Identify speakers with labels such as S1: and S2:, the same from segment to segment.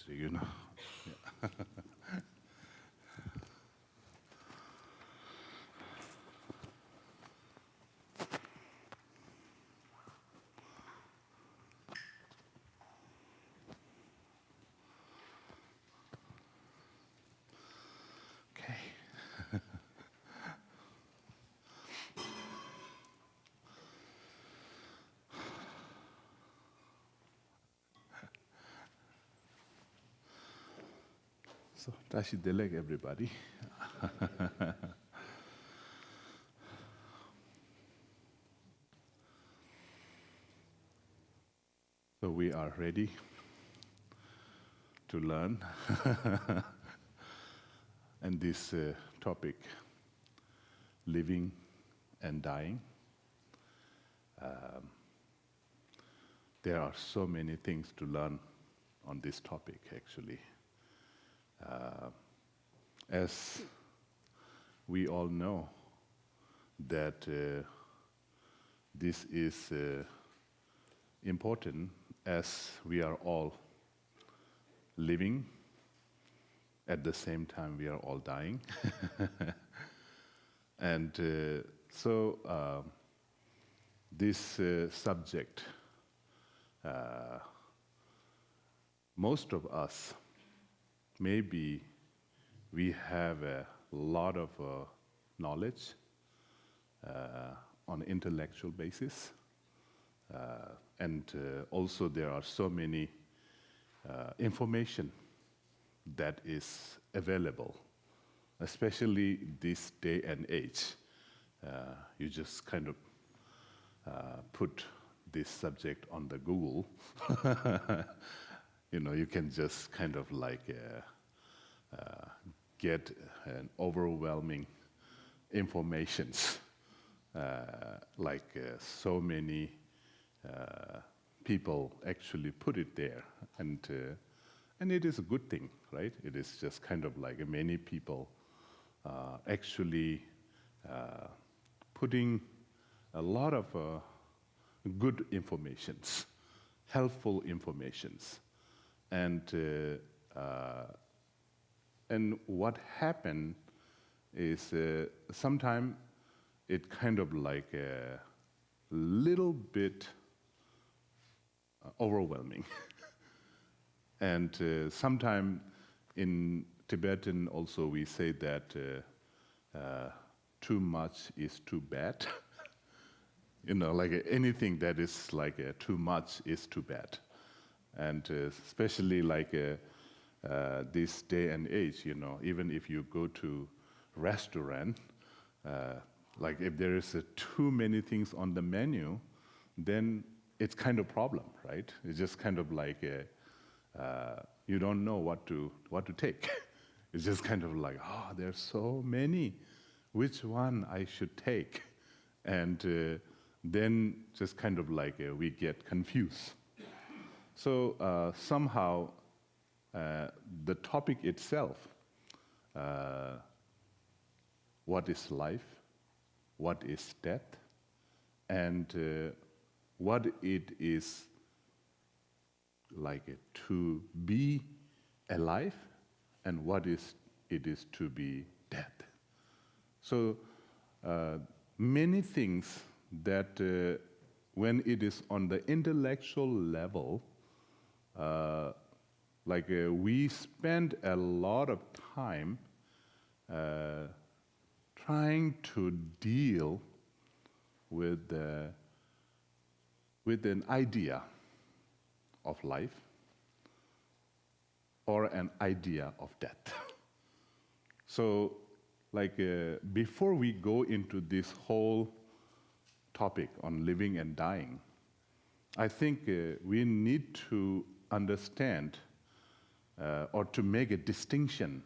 S1: Yeah. Okay. So, Tashi Delek, everybody. So we are ready to learn. And this topic, living and dying. There are so many things to learn on this topic, actually. As we all know that this is important as we are all living, at the same time we are all dying. And so this subject, most of us, maybe we have a lot of knowledge on intellectual basis, and also there are so many information that is available, especially this day and age. You just kind of put this subject on the Google. You can just kind of like get an overwhelming informations, like so many people actually put it there, and it is a good thing, right? It is just kind of like many people actually putting a lot of good informations, helpful informations, and what happened is sometimes it kind of like a little bit overwhelming. And sometimes in Tibetan also we say that too much is too bad. Like anything that is like too much is too bad. And especially like this day and age, even if you go to restaurant, like if there is too many things on the menu, then it's kind of problem, right? It's just kind of like you don't know what to take. It's just kind of like, there's so many. Which one I should take? And then just kind of like we get confused. So somehow the topic itself, what is life, what is death, and what it is like to be alive, and what it is to be dead. So many things that when it is on the intellectual level, we spend a lot of time trying to deal with an idea of life or an idea of death. So, before we go into this whole topic on living and dying, I think we need to understand or to make a distinction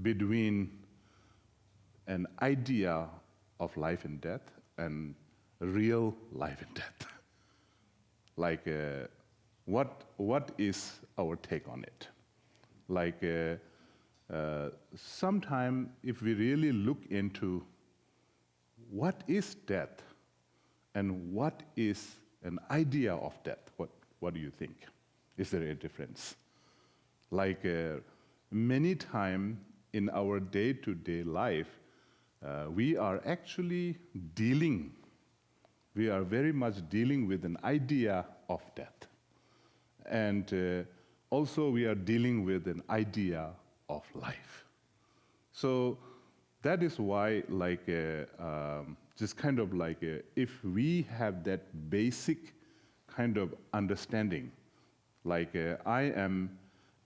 S1: between an idea of life and death and real life and death. What is our take on it? Sometime if we really look into what is death and what is an idea of death, what do you think? Is there a difference? Like many times in our day-to-day life, we are actually we are very much dealing with an idea of death. And also we are dealing with an idea of life. So that is why, like, just kind of like, if we have that basic kind of understanding, like, I am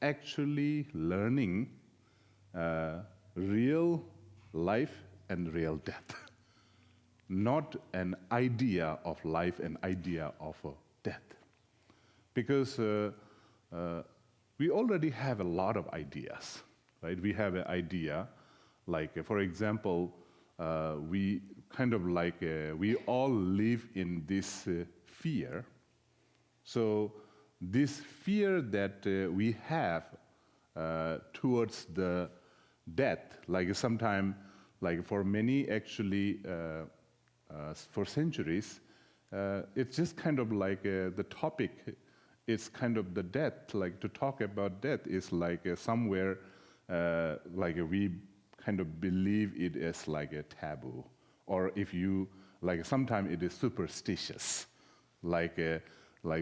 S1: actually learning real life and real death, not an idea of life and idea of death. Because we already have a lot of ideas, right? We have an idea, like, for example, we kind of like, we all live in this fear. So this fear that we have towards the death, like sometime, like for many actually, for centuries, it's just kind of like the topic, it's kind of the death, like to talk about death is like somewhere, like we kind of believe it as like a taboo. Or if you, like sometimes it is superstitious. Like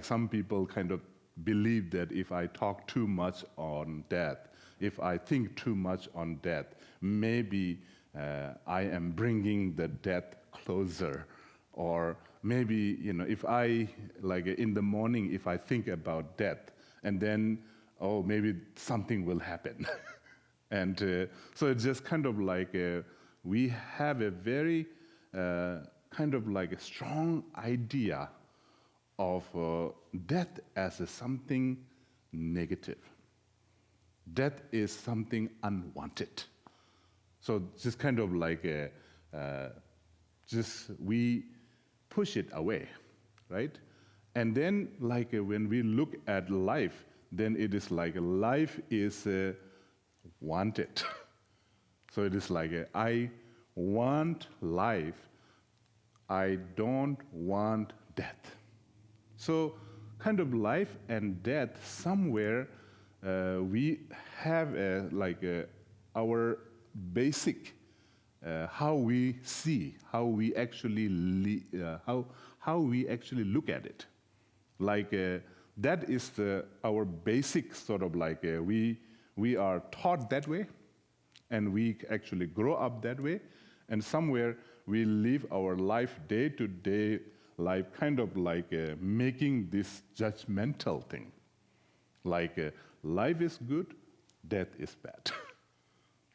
S1: some people kind of believe that if I talk too much on death, if I think too much on death, maybe I am bringing the death closer. Or maybe, you know, if I, like in the morning, if I think about death, and then, oh, maybe something will happen. And so it's just kind of like we have a very kind of like a strong idea of death as something negative. Death is something unwanted. So just kind of like just we push it away, right? And then like when we look at life, then it is like life is wanted. So it is like I want life, I don't want death. So kind of life and death, somewhere we have like our basic how we see, how we actually how we actually look at it. Like that is our basic sort of like we are taught that way, and we actually grow up that way, and somewhere we live our life day-to-day life kind of like making this judgmental thing. Like life is good, death is bad.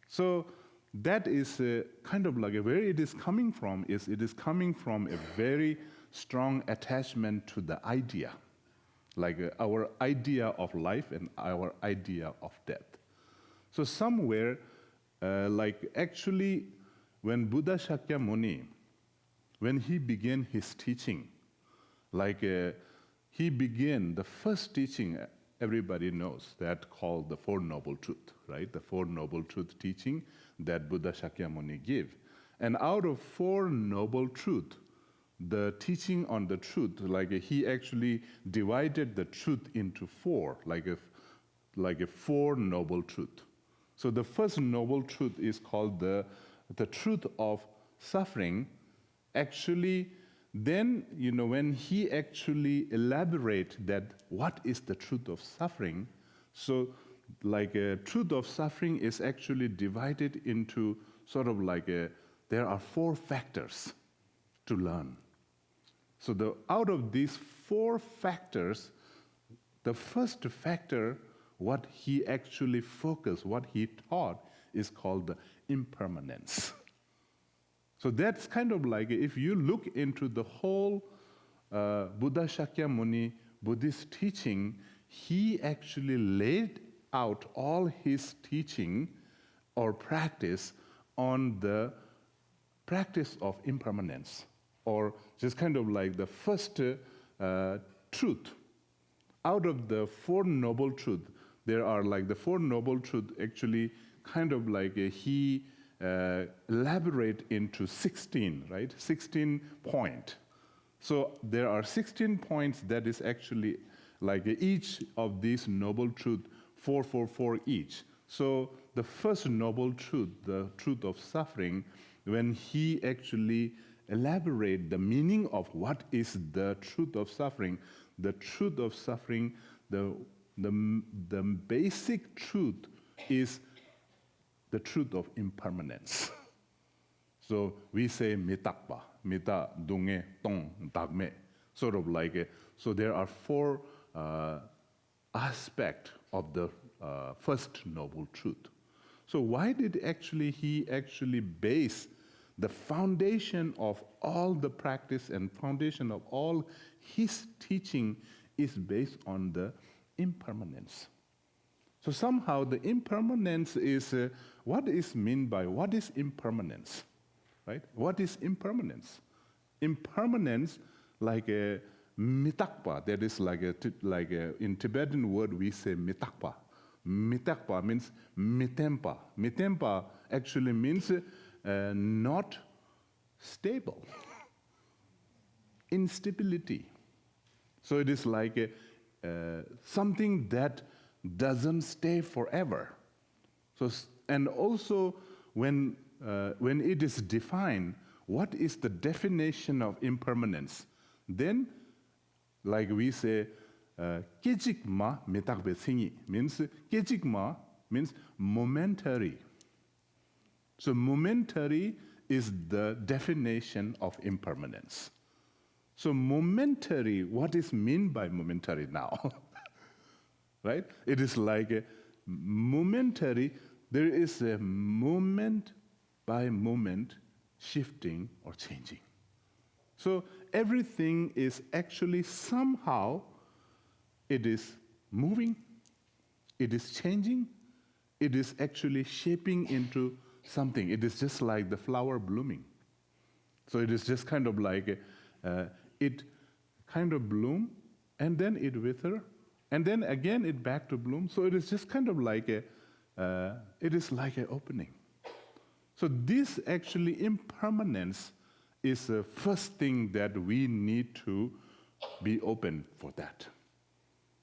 S1: So that is kind of like where it is coming from is it is coming from a very strong attachment to the idea, like our idea of life and our idea of death. So somewhere, like actually, when Buddha Shakyamuni, when he began his teaching, like he began the first teaching everybody knows that called the Four Noble Truths, right? The Four Noble Truth teaching that Buddha Shakyamuni gave. And out of Four Noble Truths, the teaching on the truth, like he actually divided the truth into four, like a Four Noble Truths. So the first noble truth is called the truth of suffering. Actually, then, you know, when he actually elaborate that what is the truth of suffering, so like a truth of suffering is actually divided into sort of like there are four factors to learn. So out of these four factors, the first factor, what he actually focused, what he taught, is called the impermanence. So that's kind of like, if you look into the whole Buddha Shakyamuni Buddhist teaching, he actually laid out all his teaching or practice on the practice of impermanence, or just kind of like the first truth. Out of the Four Noble Truths, there are like the Four Noble Truths actually kind of like he elaborate into 16, right? 16 points. So there are 16 points that is actually like each of these noble truths, 444 each. So the first noble truth, the truth of suffering, when he actually elaborate the meaning of what is the truth of suffering, the basic truth is the truth of impermanence. So we say mitakpa, mita, dunge, tong, dagme, sort of like so there are four aspects of the first noble truth. So why did he actually base the foundation of all the practice and foundation of all his teaching is based on the impermanence. So somehow the impermanence is, what is meant by, what is impermanence, right? What is impermanence? Impermanence, like a mitakpa, that is like in Tibetan word we say mitakpa. Mitakpa means mitempa. Mitempa actually means not stable, instability. So it is like something that doesn't stay forever. So, and also when it is defined, what is the definition of impermanence? Then, like we say, kejikma metakbe singi means kejikma means momentary. So momentary is the definition of impermanence. So momentary, what is meant by momentary now? Right? It is like a momentary, there is a moment by moment shifting or changing. So everything is actually somehow, it is moving, it is changing, it is actually shaping into something. It is just like the flower blooming. So it is just kind of like it kind of bloom, and then it wither, and then again it back to bloom. So it is just kind of like it is like an opening. So this actually impermanence is the first thing that we need to be open for that.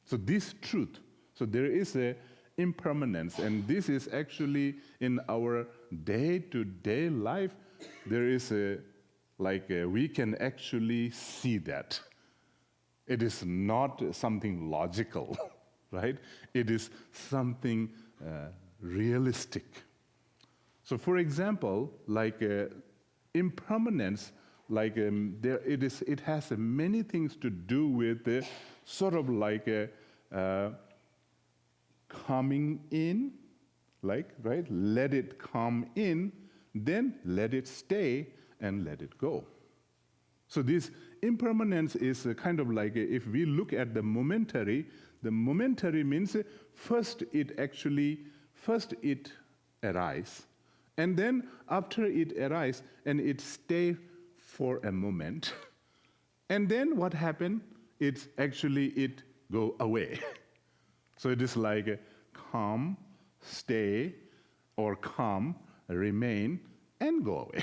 S1: So this truth, so there is a impermanence, and this is actually in our day-to-day life, there is we can actually see that. It is not something logical, right? It is something realistic. So for example, like impermanence, like it has many things to do with sort of like coming in, like, right? Let it come in, then let it stay, and let it go. So this impermanence is kind of like, if we look at the momentary means first it arises, and then after it arises, and it stays for a moment, and then what happened? It's actually it go away. So it is like come, stay, or come, remain, and go away.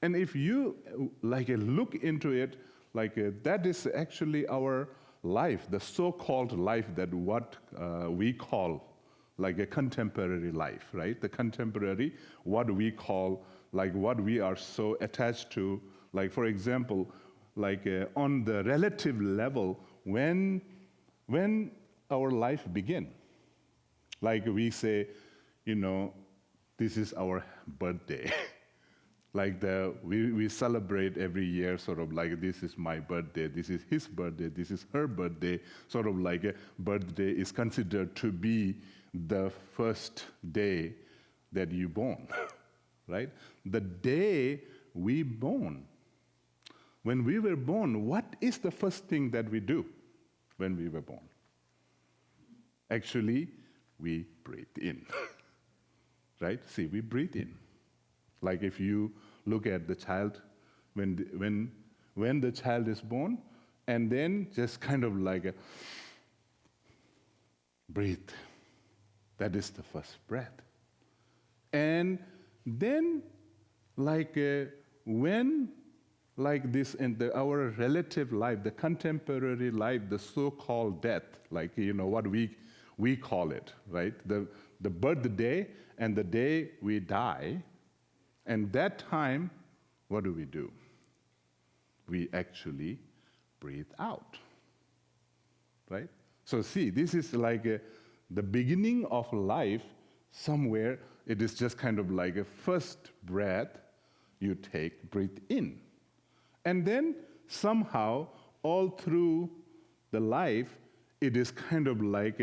S1: And if you look into it, that is actually our life, the so-called life that what we call like a contemporary life, right? The contemporary, what we call, like what we are so attached to, like for example, on the relative level, when our life begin. Like we say, this is our birthday. Like we celebrate every year, sort of like this is my birthday, this is his birthday, this is her birthday. Sort of like a birthday is considered to be the first day that you born, right? The day we born. When we were born, what is the first thing that we do when we were born? Actually, we breathe in, right? See, we breathe in. Like if you look at the child, when the child is born, and then just kind of like breathe. That is the first breath. And then when like this in our relative life, the contemporary life, the so-called death, like what we call it, right? The birthday and the day we die, and that time, what do? We actually breathe out, right? So see, this is like the beginning of life. Somewhere it is just kind of like a first breath you take, breathe in. And then somehow all through the life, it is kind of like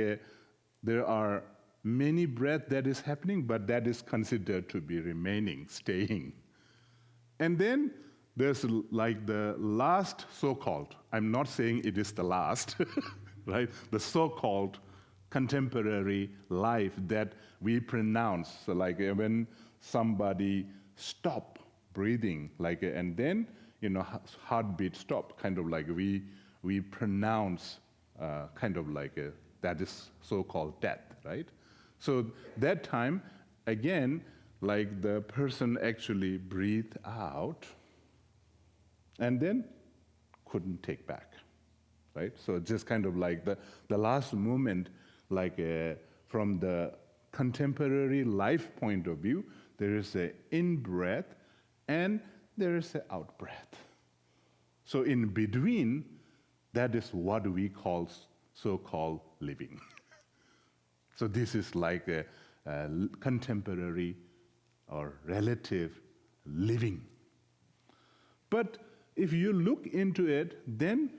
S1: there are many breaths that is happening, but that is considered to be remaining, staying. And then there's like the last so-called, I'm not saying it is the last, right? The so-called contemporary life that we pronounce. So like when somebody stop breathing, like, and then, heartbeat stop, kind of like we pronounce kind of like that is so-called death, right? So that time, again, like the person actually breathed out and then couldn't take back, right? So just kind of like the last moment, like from the contemporary life point of view, there is an in-breath and there is an out-breath. So in between, that is what we call so-called living. So this is like a contemporary or relative living. But if you look into it, then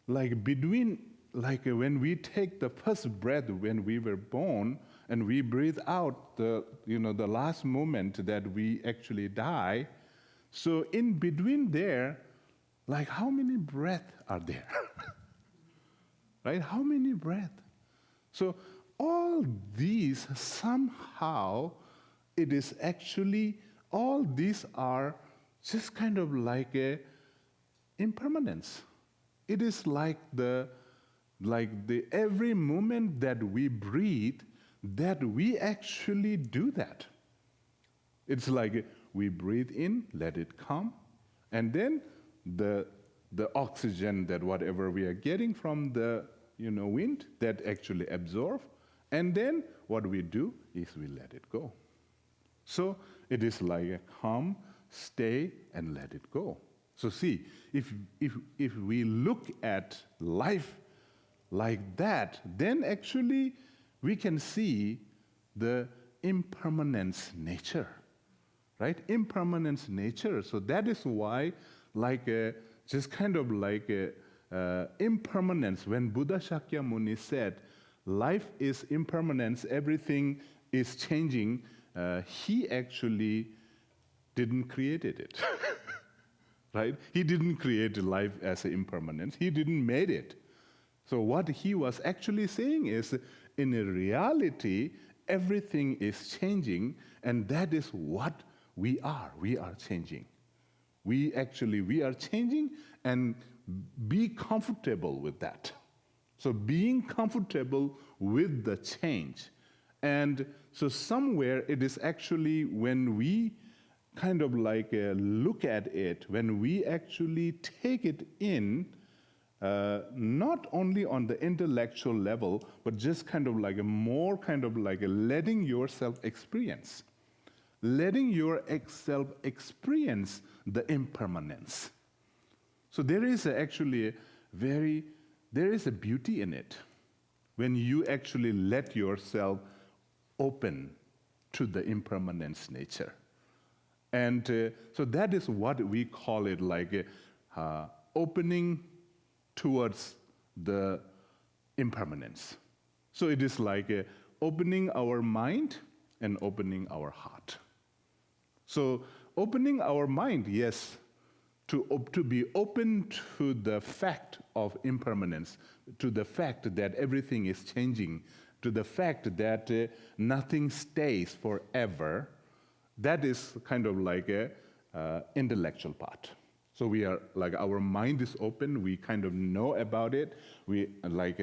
S1: like between, like when we take the first breath when we were born and we breathe out the last moment that we actually die, so in between there, like how many breaths are there? Right? How many breaths? So all these somehow, it is actually, all these are just kind of like a impermanence. It is like the every moment that we breathe, that we actually do that. It's like we breathe in, let it come, and then the oxygen that whatever we are getting from the wind, that actually absorb, and then what we do is we let it go. So it is like a come, stay, and let it go. So see, if we look at life like that, then actually we can see the impermanence nature, right? Impermanence nature. So that is why, like just kind of like impermanence. When Buddha Shakyamuni said, life is impermanence, everything is changing, he actually didn't create it. Right? He didn't create life as an impermanence. He didn't make it. So what he was actually saying is, in a reality, everything is changing, and that is what we are. We are changing. We are changing, and be comfortable with that. So being comfortable with the change. And so somewhere it is actually when we kind of like look at it, when we actually take it in, not only on the intellectual level, but just kind of like a more kind of like a letting yourself experience. Letting yourself experience the impermanence. So there is actually there is a beauty in it when you actually let yourself open to the impermanence nature. And so that is what we call it, like opening towards the impermanence. So it is like opening our mind and opening our heart. So opening our mind, yes, to be open to the fact of impermanence, to the fact that everything is changing, to the fact that nothing stays forever. That is kind of like a intellectual part. So we are like, our mind is open, we kind of know about it, we like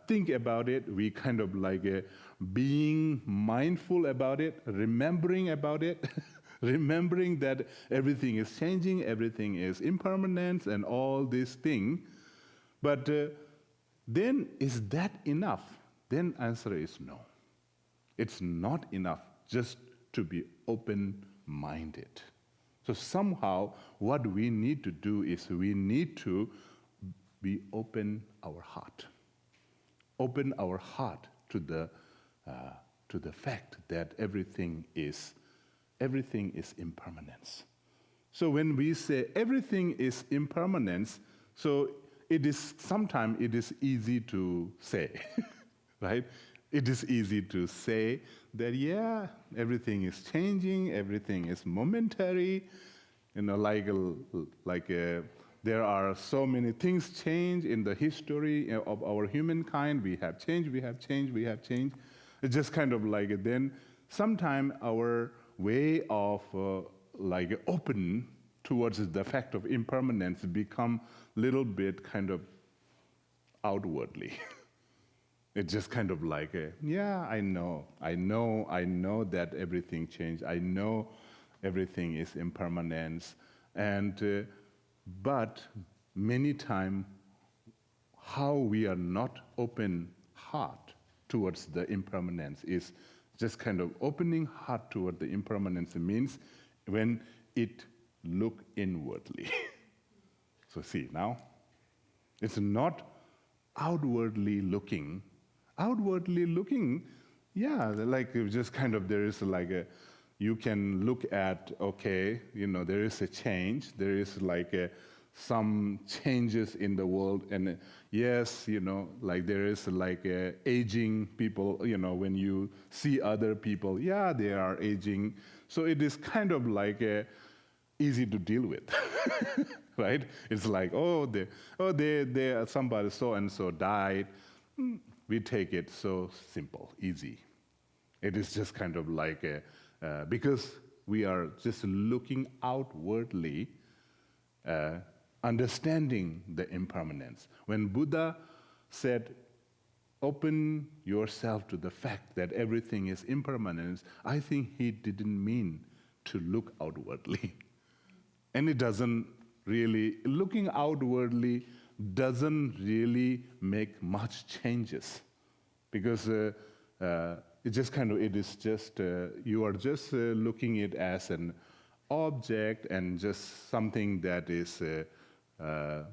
S1: think about it, we kind of like being mindful about it, remembering about it, remembering that everything is changing, everything is impermanence, and all these things. But then is that enough? Then answer is no. It's not enough just to be open-minded. So somehow what we need to do is we need to be open our heart. Open our heart to the fact that everything is impermanence. So when we say everything is impermanence, so sometimes it is easy to say, right? It is easy to say that, yeah, everything is changing, everything is momentary, there are so many things change in the history of our humankind. We have changed, we have changed, we have changed. It's just kind of like then sometimes our way of open towards the fact of impermanence become little bit kind of outwardly. It's just kind of like, yeah, I know that everything changed. I know everything is impermanence. And but many times, how we are not open heart towards the impermanence is just kind of opening heart toward the impermanence means when it look inwardly. So see, now, it's not outwardly looking. Outwardly looking, yeah, like just kind of there is like you can look at, okay, there is a change, there is like some changes in the world, and yes, like there is like aging people, when you see other people, yeah, they are aging, so it is kind of like easy to deal with, right? It's like, somebody so and so died. We take it so simple, easy. It is just kind of like because we are just looking outwardly, understanding the impermanence. When Buddha said, open yourself to the fact that everything is impermanence, I think he didn't mean to look outwardly. And it doesn't really, looking outwardly doesn't really make much changes, because you are just looking it as an object and just something that is,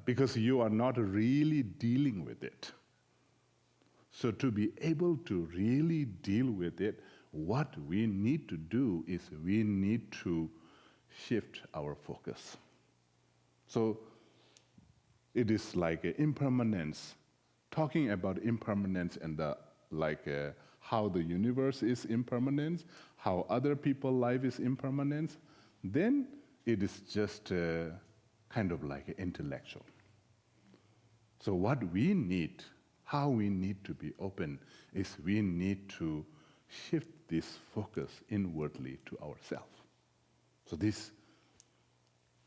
S1: because you are not really dealing with it. So to be able to really deal with it, what we need to do is we need to shift our focus. So it is like impermanence, talking about impermanence and how the universe is impermanence, how other people's life is impermanence, then it is just kind of like intellectual. So what we need, how we need to be open, is we need to shift this focus inwardly to ourselves. So this,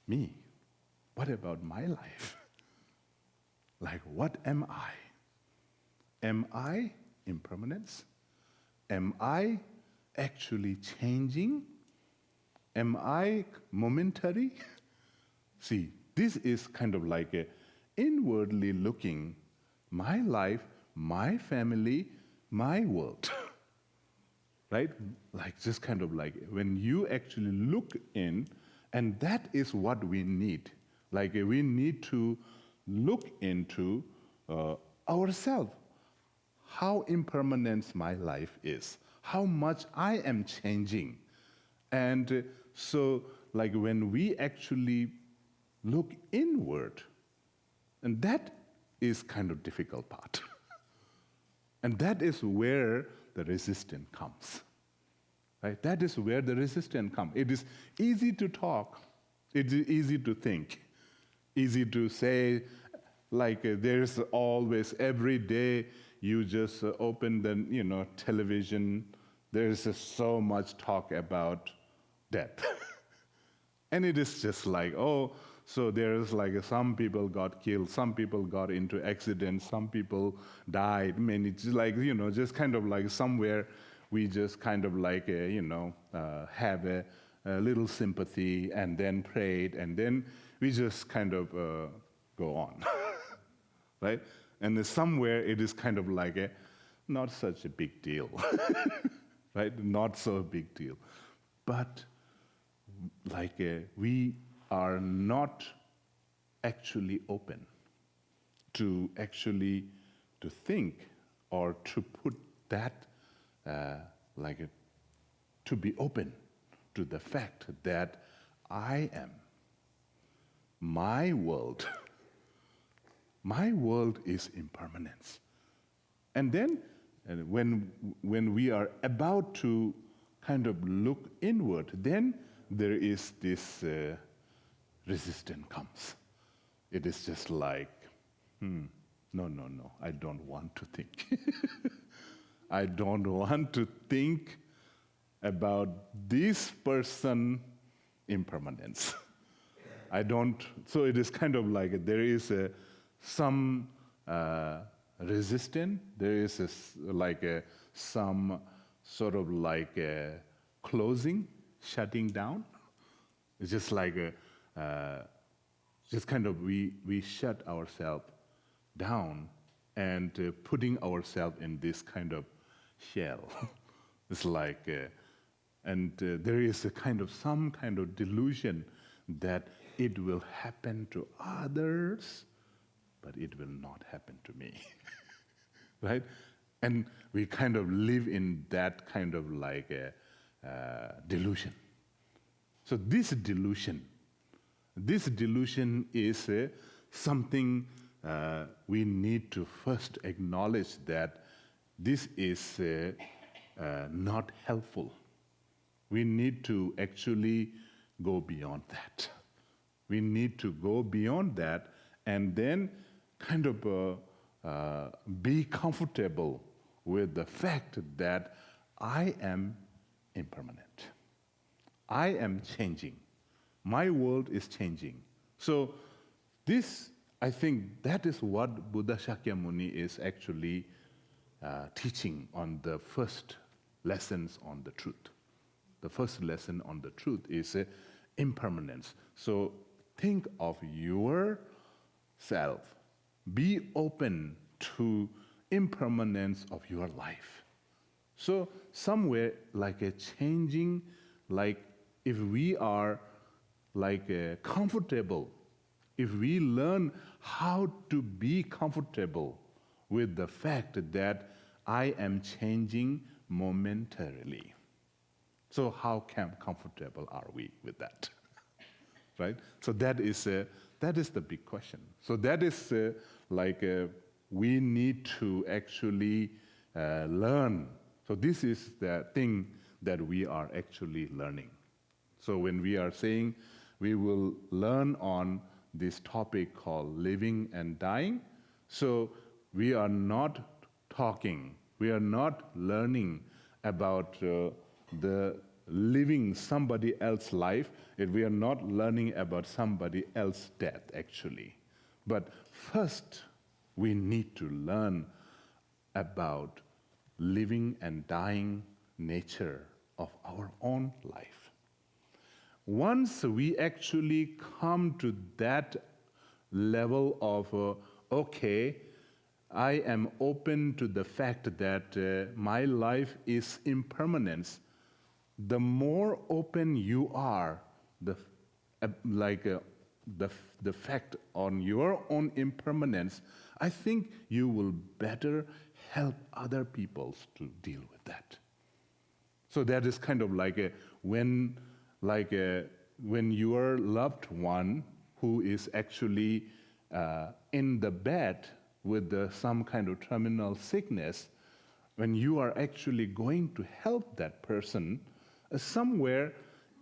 S1: me, what about my life? Like, what am I? Am I impermanence? Am I actually changing? Am I momentary? See, this is kind of like a inwardly looking, my life, my family, my world. Right? Like just kind of like when you actually look in, and that is what we need. Like we need to look into ourselves, how impermanent my life is, how much I am changing. And so like when we actually look inward, and that is kind of difficult part. And that is where the resistance comes. Right? That is where the resistance comes. It is easy to talk, it is easy to think, easy to say, like there's always, every day you just open the television, there's so much talk about death. And it is just like, so there's like some people got killed, some people got into accidents, some people died, many, just kind of like somewhere we just kind of like, have a a little sympathy, and then prayed, and then we just kind of go on, right? And somewhere it is kind of like not such a big deal, right? Not so big deal. But we are not actually open to actually to think or to put that to be open to the fact that I am my world. My world is impermanence. And then when we are about to kind of look inward, then there is this resistance comes. It is just like, no, I don't want to think. I don't want to think about this person impermanence. I don't, so it is kind of like there is some resistance, there is some sort of like a closing, shutting down. It's just like just kind of we shut ourselves down and putting ourselves in this kind of shell. It's like, and there is a kind of some kind of delusion that it will happen to others, but it will not happen to me, right? And we kind of live in that kind of like a delusion. So this delusion is something we need to first acknowledge that this is not helpful. We need to actually go beyond that. We need to go beyond that and then kind of be comfortable with the fact that I am impermanent. I am changing. My world is changing. So this, I think, that is what Buddha Shakyamuni is actually teaching on the first lessons on the truth. The first lesson on the truth is impermanence. So think of yourself. Be open to impermanence of your life. So somewhere like a changing, like if we are like comfortable, if we learn how to be comfortable with the fact that I am changing momentarily. So how comfortable are we with that, right? So that is the big question. So that is we need to actually learn. So this is the thing that we are actually learning. So when we are saying we will learn on this topic called living and dying, so we are not talking, we are not learning about the living somebody else's life, we are not learning about somebody else's death actually. But first, we need to learn about living and dying nature of our own life. Once we actually come to that level of, okay, I am open to the fact that my life is impermanence, the more open you are, the fact on your own impermanence, I think you will better help other people to deal with that. So that is kind of like when your loved one who is actually in the bed with some kind of terminal sickness, when you are actually going to help that person, somewhere,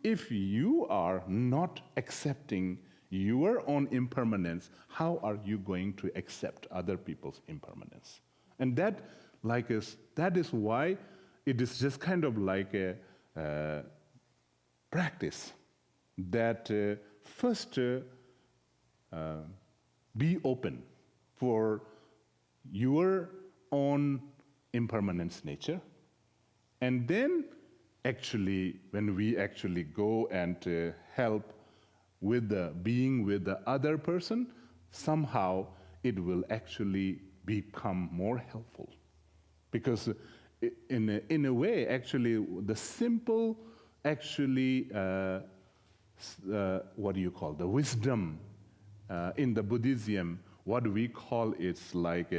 S1: if you are not accepting your own impermanence, how are you going to accept other people's impermanence? And that is why it is just kind of like a practice that first be open for your own impermanence nature, and then actually, when we actually go and help with the being with the other person, somehow it will actually become more helpful. Because in a way, actually, the simple, actually, what do you call, the wisdom in the Buddhism, what we call it's like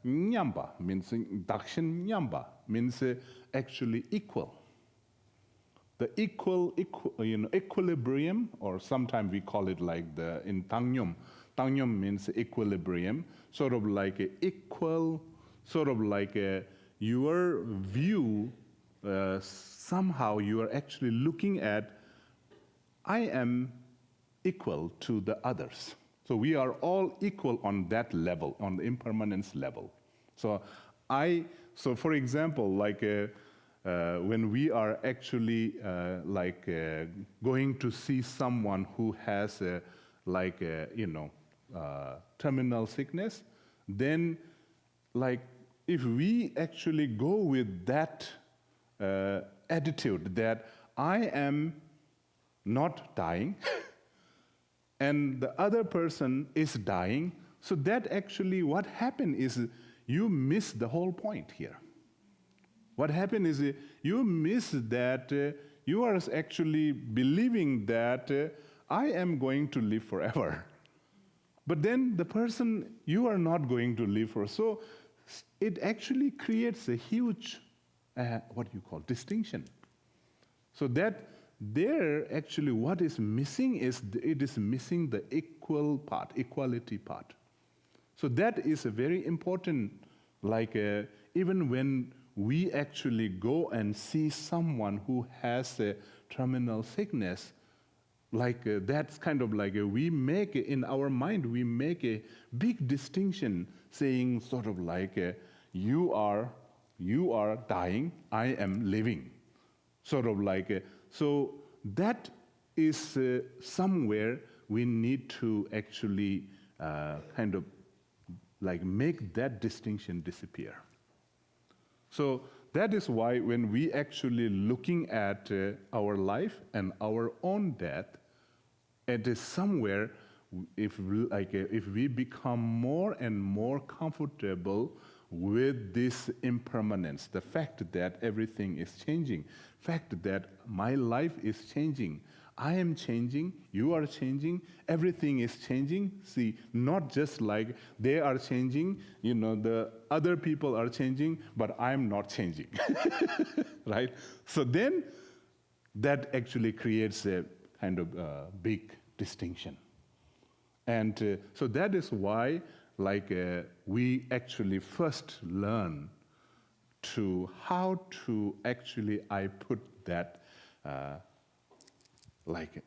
S1: nyamba, means dakshin nyamba, means actually equal. The equilibrium, or sometimes we call it like in Tangyum. Tangyum means equilibrium, sort of like equal, sort of like your view, somehow you are actually looking at, I am equal to the others. So we are all equal on that level, on the impermanence level. So for example, like when we are actually going to see someone who has terminal sickness, then like if we actually go with that attitude that I am not dying and the other person is dying, so that actually what happened is you miss the whole point here. What happened is you miss that you are actually believing that I am going to live forever. But then the person, you are not going to live forever. So it actually creates a huge, distinction. So that there actually what is missing is it is missing the equal part, equality part. So that is a very important, even when we actually go and see someone who has a terminal sickness, that's kind of like we make in our mind, we make a big distinction saying sort of like you are dying, I am living. Sort of like, so that is somewhere we need to actually make that distinction disappear. So that is why when we actually looking at our life and our own death, it is somewhere if we become more and more comfortable with this impermanence, the fact that everything is changing, fact that my life is changing, I am changing, you are changing, everything is changing. See, not just like they are changing, the other people are changing, but I'm not changing, right? So then that actually creates a kind of big distinction. And so that is why we actually first learn to how to actually I put that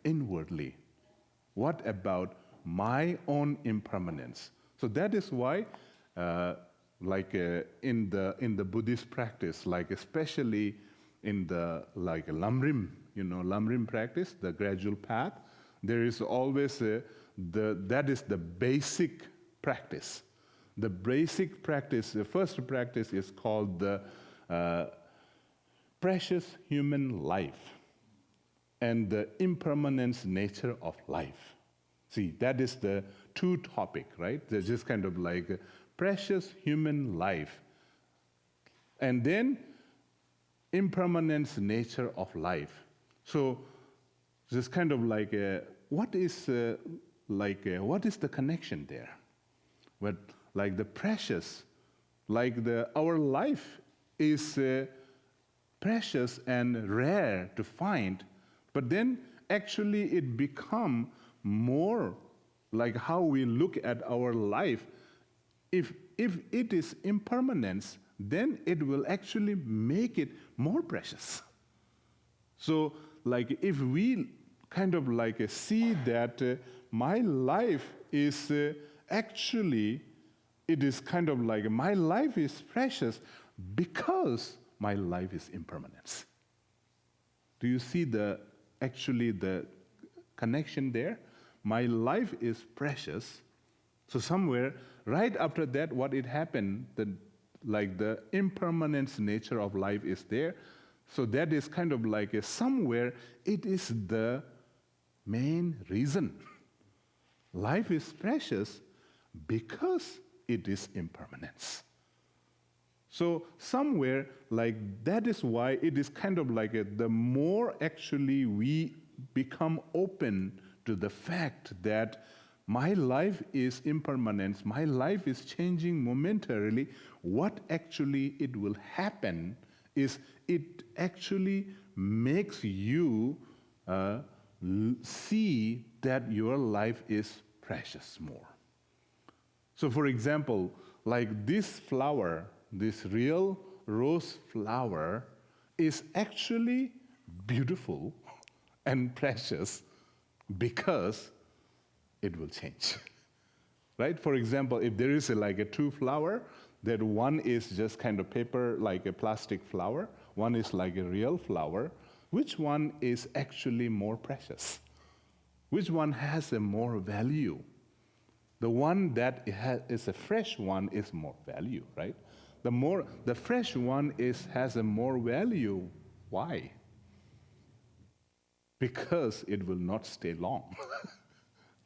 S1: inwardly. What about my own impermanence? So that is why in the Buddhist practice, especially in the Lamrim, Lamrim practice, the gradual path, there is always that is the basic practice. The basic practice, the first practice is called the precious human life and the impermanence nature of life. See, that is the two topic, right? They're just kind of like precious human life. And then impermanence nature of life. So just kind of like what is the connection there? But like the precious, our life is precious and rare to find, but then actually it become more like how we look at our life. If it is impermanence, then it will actually make it more precious. So if we kind of see that my life is actually, it is kind of like my life is precious because my life is impermanence. Do you see the connection there? My life is precious. So somewhere right after that, what it happened, the impermanence nature of life is there. So that is kind of like somewhere it is the main reason. Life is precious because it is impermanence. So somewhere like that is why it is kind of like the more actually we become open to the fact that my life is impermanence, my life is changing momentarily, what actually it will happen is it actually makes you see that your life is precious more. So for example, like this flower, this real rose flower is actually beautiful and precious because it will change, right? For example, if there is like a two flower, that one is just kind of paper, like a plastic flower, one is like a real flower, which one is actually more precious? Which one has a more value? The one that is a fresh one is more value, right? The fresh one has a more value. Why? Because it will not stay long,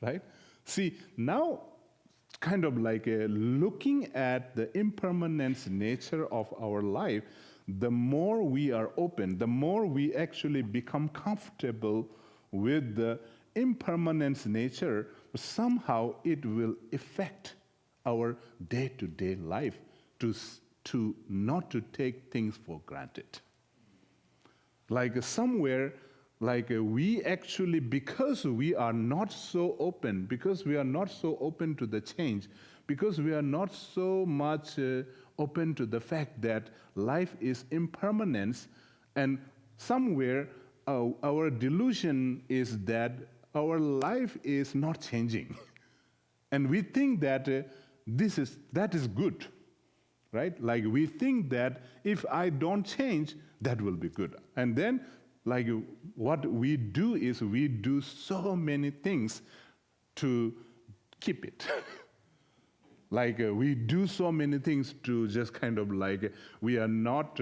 S1: right? See, now kind of like looking at the impermanence nature of our life, the more we are open, the more we actually become comfortable with the impermanence nature, somehow it will affect our day-to-day life to not to take things for granted. Like somewhere, like we actually, because we are not so open, because we are not so open to the change, because we are not so much open to the fact that life is impermanence, and somewhere our delusion is that our life is not changing. And we think that that is good, right? Like we think that if I don't change, that will be good. And then like what we do is we do so many things to keep it. Like we do so many things to just kind of like, we are not,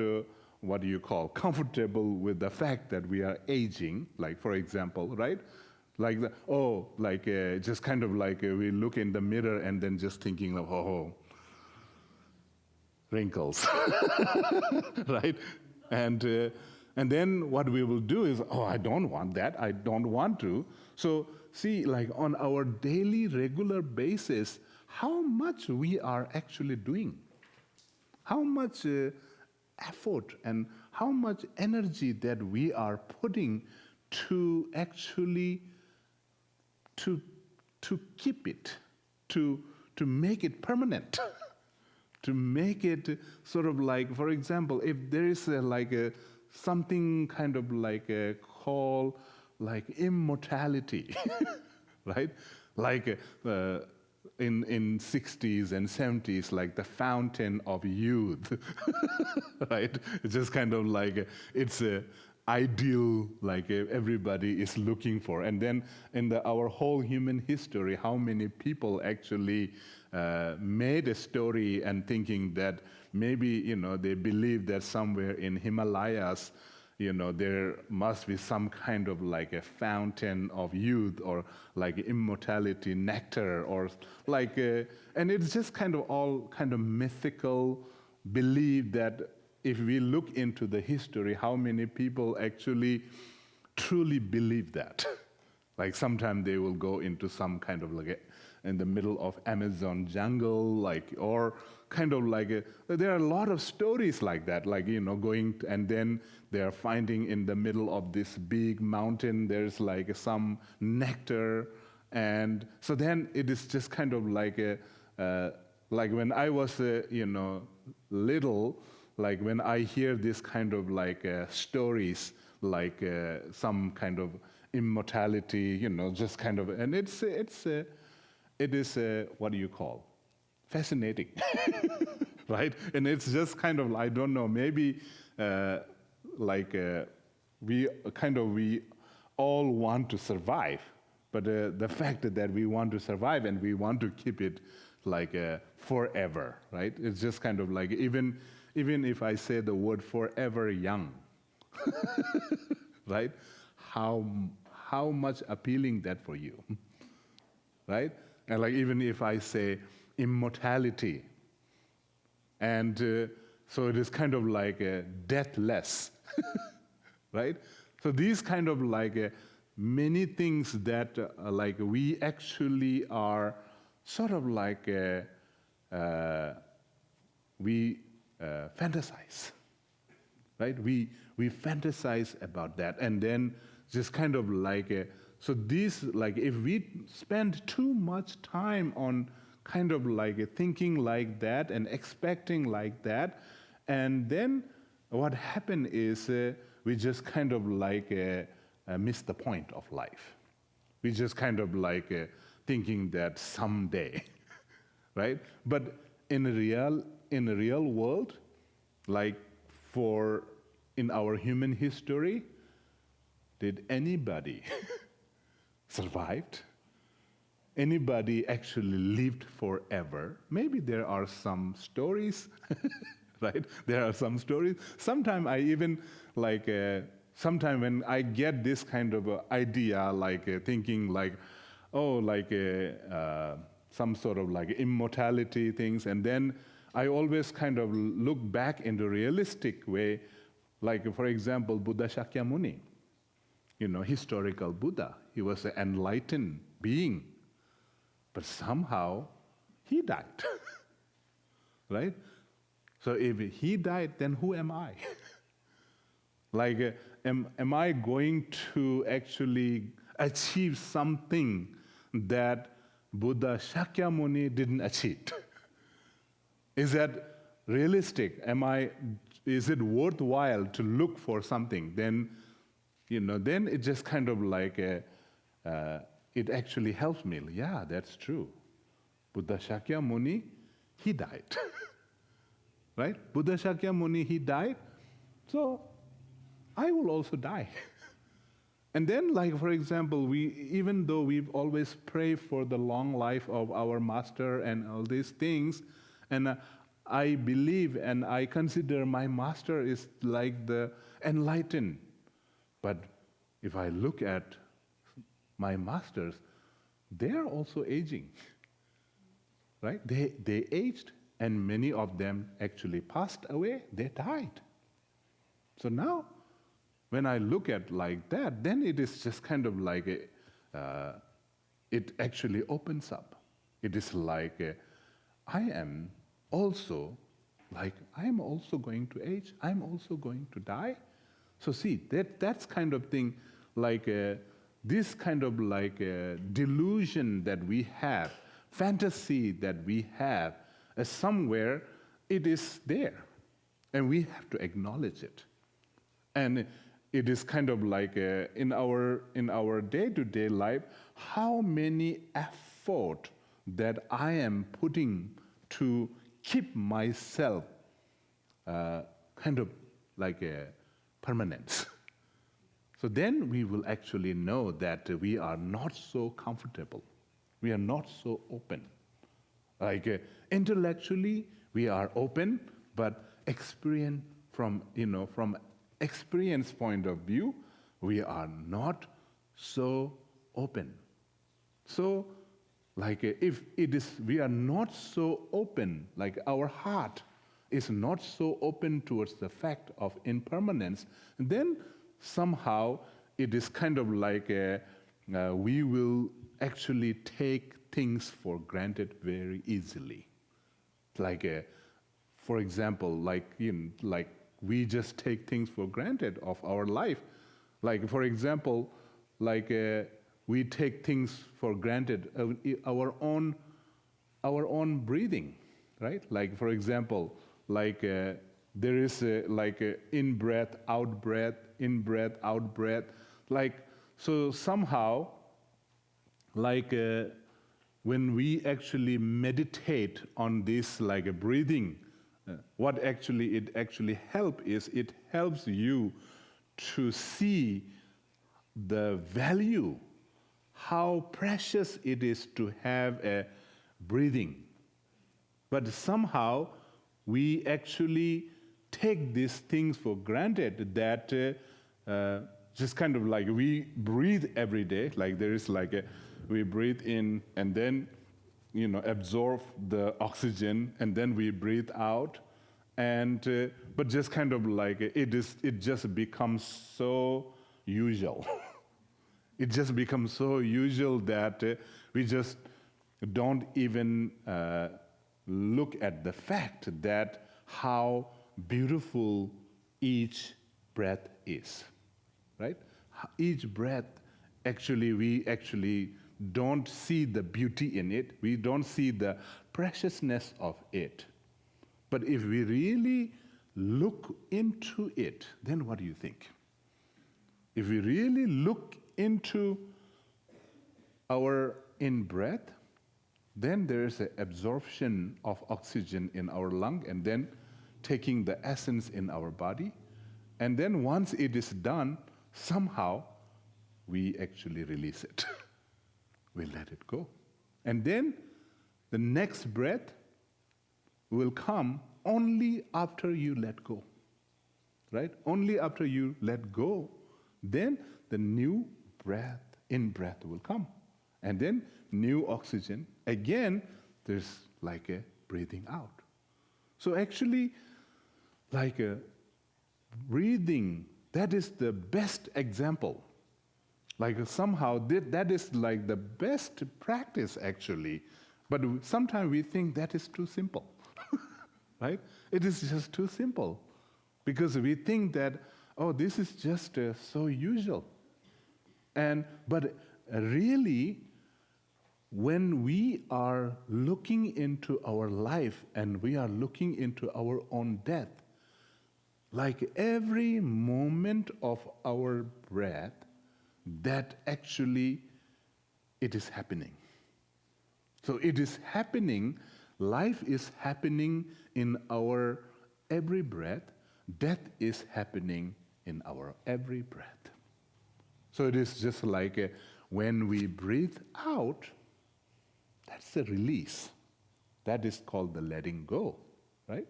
S1: comfortable with the fact that we are aging, like for example, right? Like, just kind of like we look in the mirror and then just thinking of, wrinkles, right? And then what we will do is, I don't want that, I don't want to. So see, like on our daily, regular basis, how much we are actually doing, how much effort and how much energy that we are putting to actually to keep it, to make it permanent. To make it sort of like, for example, if there is something kind of like a call, like immortality, right? Like in 60s and 70s, like the fountain of youth, right? It's just kind of like, it's a ideal, like everybody is looking for. And then in our whole human history, how many people actually made a story and thinking that maybe, they believe that somewhere in Himalayas, there must be some kind of like a fountain of youth or like immortality nectar or like, and it's just kind of all kind of mythical belief that if we look into the history, how many people actually truly believe that. Like sometimes they will go into some kind of like in the middle of Amazon jungle, like, or kind of like, there are a lot of stories like that, like, going, and then they are finding in the middle of this big mountain, there's like some nectar, and so then it is just kind of like like when I was, little, like when I hear this kind of like stories, like some kind of immortality, just kind of, and it is fascinating, right? And it's just kind of, I don't know, maybe we all want to survive, but the fact that we want to survive and we want to keep it like forever, right? It's just kind of like, even if I say the word forever young, right? How much appealing that for you, right? And like even if I say immortality, and so it is kind of like deathless, right? So these kind of like many things that like we actually are sort of like we fantasize, right? We fantasize about that, and then just kind of like so these like if we spend too much time on kind of like thinking like that and expecting like that, and then what happen is we just kind of like miss the point of life. We just kind of like thinking that someday, right? But in a real world, like for in our human history, did anybody survived? Anybody actually lived forever? Maybe there are some stories, right? There are some stories. Sometimes I even like, sometime when I get this kind of idea, like thinking like, oh, like some sort of like immortality things, and then I always kind of look back in the realistic way, like for example, Buddha Shakyamuni, historical Buddha. He was an enlightened being. But somehow, he died, right? So if he died, then who am I? Like, am I going to actually achieve something that Buddha Shakyamuni didn't achieve? Is that realistic? Is it worthwhile to look for something? Then, then it just kind of like it actually helps me. Yeah, that's true. Buddha Shakyamuni, he died. Right? Buddha Shakyamuni, he died. So I will also die. And then, like, for example, even though we've always prayed for the long life of our master and all these things, and I believe and I consider my master is like the enlightened. But if I look at my masters, they are also aging, right? They aged, and many of them actually passed away. They died. So now, when I look at like that, then it is just kind of like it actually opens up. It is like I am also going to age. I'm also going to die. So see, that's kind of thing, like this kind of like delusion that we have, fantasy that we have, somewhere it is there, and we have to acknowledge it. And it is kind of like in our day-to-day life, how many effort that I am putting to keep myself kind of like a permanence. So then we will actually know that we are not so comfortable. We are not so open. Like intellectually, we are open, but from experience point of view, we are not so open. So, like if we are not so open, like our heart is not so open towards the fact of impermanence, then somehow it is kind of like we will actually take things for granted very easily. Like, for example, like we just take things for granted of our life. Like, for example, like we take things for granted, our own breathing, right? Like, for example, like there is like in breath, out breath, in breath, out breath. Like, so somehow, like when we actually meditate on this, like a breathing, what actually it actually helps is it helps you to see the value, how precious it is to have a breathing. But somehow we actually take these things for granted that just kind of like we breathe every day, like there is like we breathe in and then, absorb the oxygen and then we breathe out. And but just kind of like it just becomes so usual. It just becomes so usual that we just don't even look at the fact that how beautiful each breath is, right? Each breath, we actually don't see the beauty in it. We don't see the preciousness of it. But if we really look into it, then what do you think? If we really look into our in-breath, then there is an absorption of oxygen in our lung and then taking the essence in our body. And then once it is done, somehow we actually release it. We let it go. And then the next breath will come only after you let go, right? Only after you let go, then the new breath, in-breath will come. And then new oxygen. Again, there's like a breathing out. So actually, like a breathing, that is the best example. Like somehow that is like the best practice actually. But sometimes we think that is too simple. Right? It is just too simple because we think that, oh, this is just so usual. But really, when we are looking into our life and we are looking into our own death, like every moment of our breath, that actually it is happening. So it is happening. Life is happening in our every breath. Death is happening in our every breath. So it is just like when we breathe out, that's the release. That is called the letting go, right?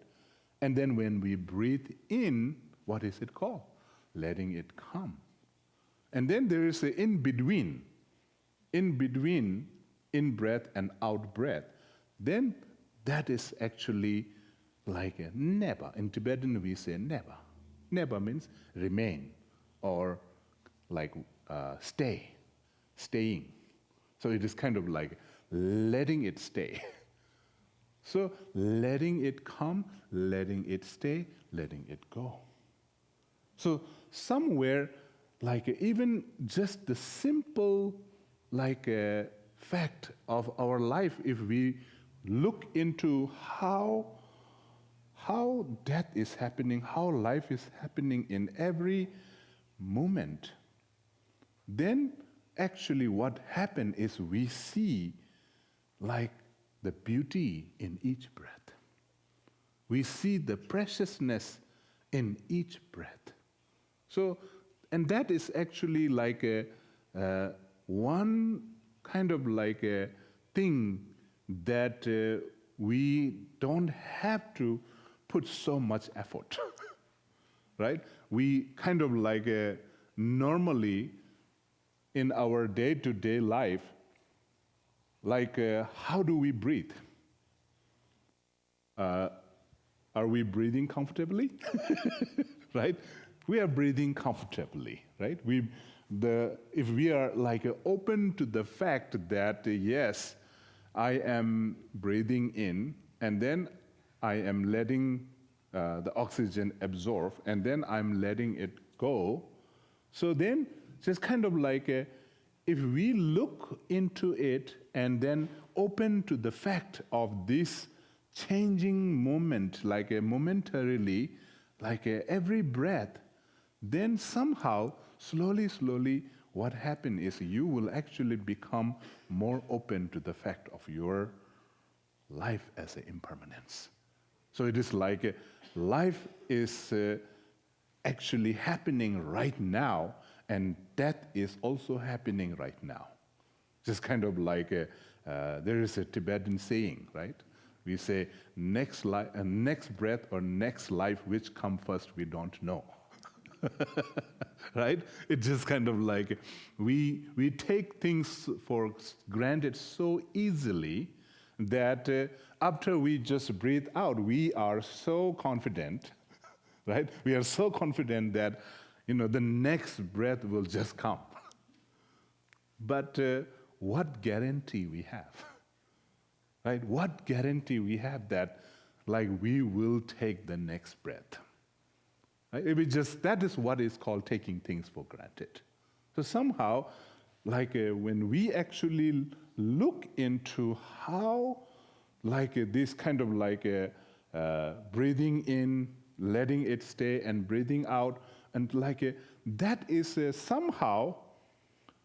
S1: And then when we breathe in, what is it called? Letting it come. And then there is an in-between, in-breath and out-breath. Then that is actually like a never. In Tibetan we say never. Never means remain or like staying. So it is kind of like letting it stay. So letting it come, letting it stay, letting it go. So somewhere, like even just the simple like fact of our life, if we look into how death is happening, how life is happening in every moment, then actually what happens is we see like the beauty in each breath. We see the preciousness in each breath. So, and that is actually like one kind of like a thing that we don't have to put so much effort, right? We kind of like normally in our day-to-day life, like how do we breathe? Are we breathing comfortably? Right? We are breathing comfortably, right? If we are like open to the fact that yes, I am breathing in, and then I am letting the oxygen absorb, and then I'm letting it go. So then, just kind of like if we look into it and then open to the fact of this changing moment, like momentarily, like every breath, then somehow, slowly, what happens is you will actually become more open to the fact of your life as an impermanence. So it is like life is actually happening right now, and death is also happening right now. Just kind of like there is a Tibetan saying, right? We say next breath or next life, which come first, we don't know. Right? It's just kind of like we take things for granted so easily that after we just breathe out, we are so confident, right? We are so confident that the next breath will just come. But what guarantee we have? Right? What guarantee we have that we will take the next breath? Right? That is what is called taking things for granted. So somehow, when we actually look into how this kind of breathing in, letting it stay, and breathing out, and that is somehow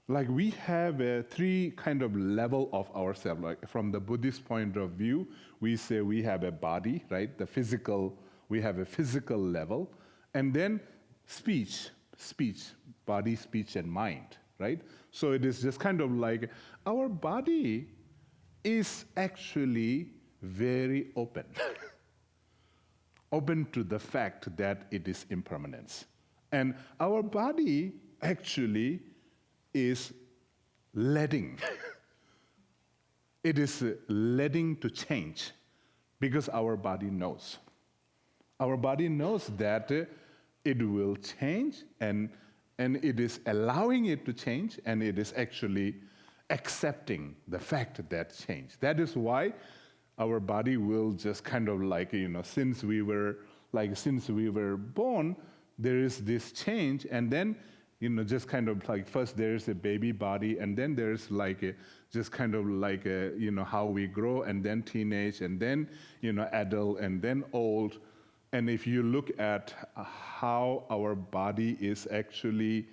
S1: we have a three kind of level of ourselves. From the Buddhist point of view, we say we have a body, right? We have a physical level, and then speech, body, speech, and mind, right? So it is just kind of our body is actually very open, open to the fact that it is impermanence. And our body actually is letting. It is letting to change because our body knows. Our body knows that it will change, and it is allowing it to change, and it is actually accepting the fact that change. That is why our body will just kind of since we were born, there is this change, and then just kind of first there is a baby body, and then there's just kind of how we grow, and then teenage, and then adult, and then old. And if you look at how our body is actually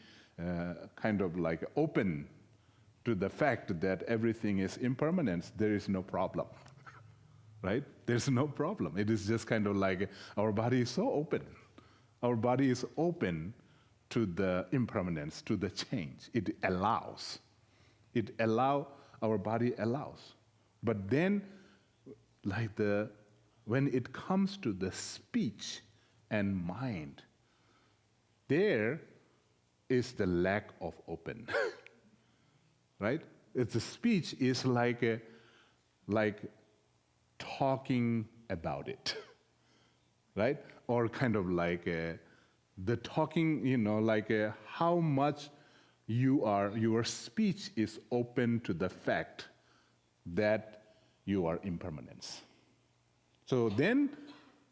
S1: kind of open to the fact that everything is impermanence, there is no problem, right? There's no problem. It is just kind of our body is so open. Our body is open to the impermanence, to the change. It allows. Our body allows. But then, when it comes to the speech and mind, there is the lack of open, right? The speech is like talking about it, right? Or kind of the talking, how much your speech is open to the fact that you are impermanence. So then,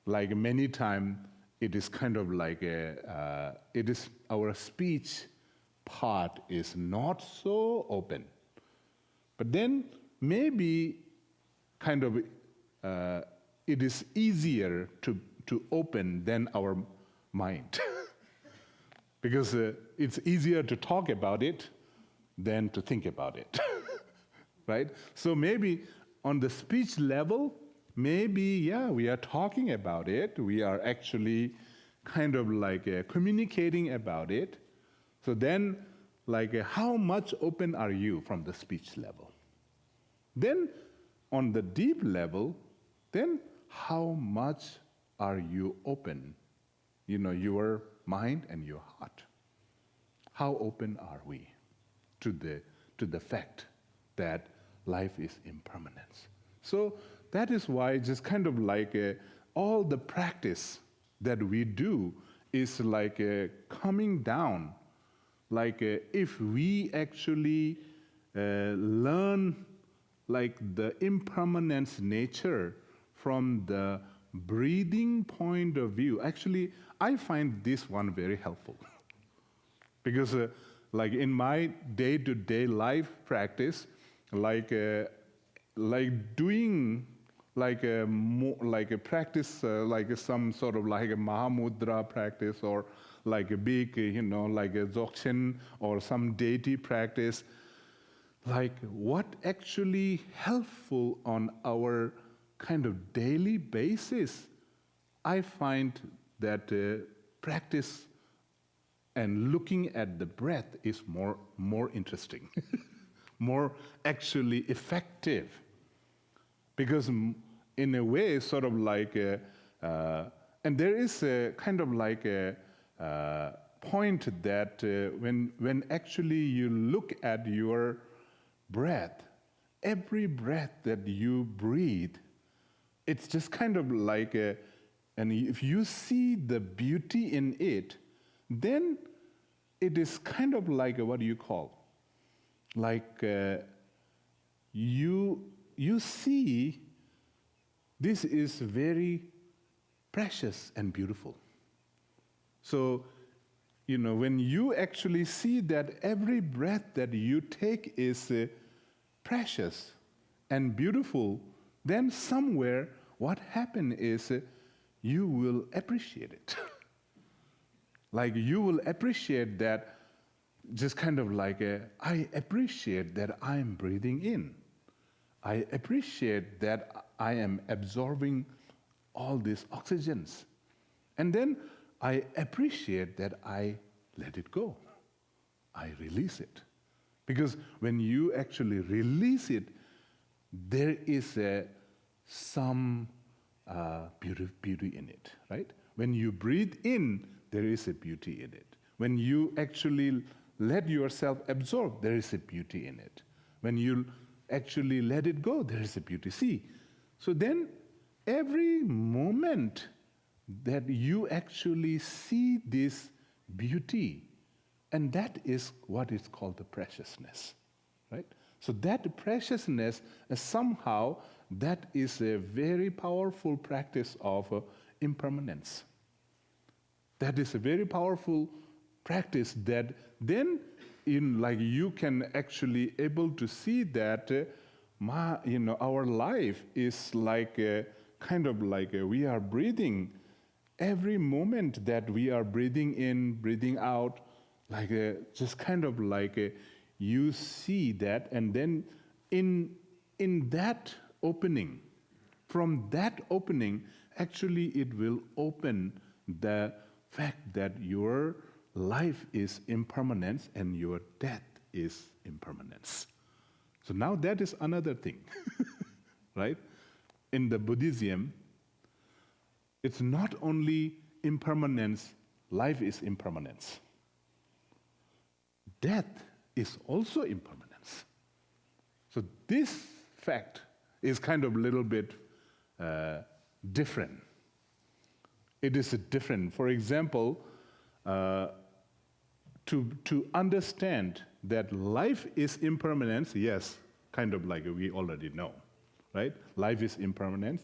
S1: many times, it is kind of it is our speech part is not so open. But then maybe kind of it is easier to open than our mind. Because it's easier to talk about it than to think about it, right? So maybe on the speech level, maybe, we are talking about it. We are actually kind of communicating about it. So then, how much open are you from the speech level? Then, on the deep level, then how much are you open? Your mind and your heart. How open are we to the fact that life is impermanence? So that is why just kind of all the practice that we do is coming down. If we actually learn the impermanence nature from the breathing point of view, actually I find this one very helpful. Because in my day-to-day life practice, doing a practice, some sort of a Mahamudra practice, or a big, a Dzogchen or some deity practice, what actually helpful on our kind of daily basis, I find that practice and looking at the breath is more interesting, more actually effective. Because in a way, sort of like, and there is a kind of like a point that when actually you look at your breath, every breath that you breathe, it's just kind of like and if you see the beauty in it, then it is kind of like what do you call? Like you see this is very precious and beautiful. So, when you actually see that every breath that you take is precious and beautiful, then somewhere what happens is you will appreciate it. Like you will appreciate that, just kind of like I appreciate that I'm breathing in. I appreciate that I am absorbing all these oxygens. And then I appreciate that I let it go. I release it. Because when you actually release it, there is some beauty in it, right? When you breathe in, there is a beauty in it. When you actually let yourself absorb, there is a beauty in it. When you actually let it go, there is a beauty. See, so then every moment that you actually see this beauty, and that is what is called the preciousness, right? So that preciousness, somehow, that is a very powerful practice of impermanence. That is a very powerful practice that then you can actually able to see that our life is like kind of like we are breathing. Every moment that we are breathing in, breathing out, like just kind of like you see that, and then in that opening, from that opening, actually it will open the fact that your life is impermanence and your death is impermanence. So now that is another thing, right? In the Buddhism, it's not only impermanence, life is impermanence. Death is also impermanence. So this fact is kind of a little bit different. It is different. For example, to understand that life is impermanence, yes, kind of like we already know, right? Life is impermanence.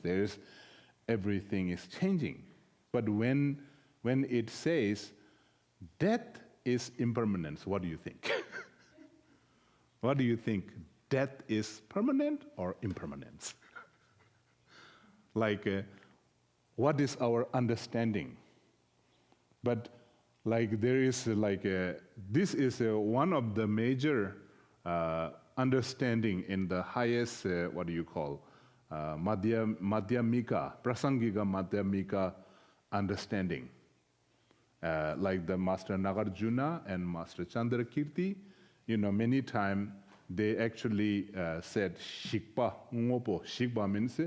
S1: Everything is changing. But when it says death is impermanence, what do you think? What do you think? Death is permanent or impermanence? Like, what is our understanding? But like there is this is one of the major understanding in the highest, Madhyamika, Prasangika Madhyamika understanding. Like the Master Nagarjuna and Master Chandrakirti, many times they actually said Shikpa, Ngopo. Shikpa means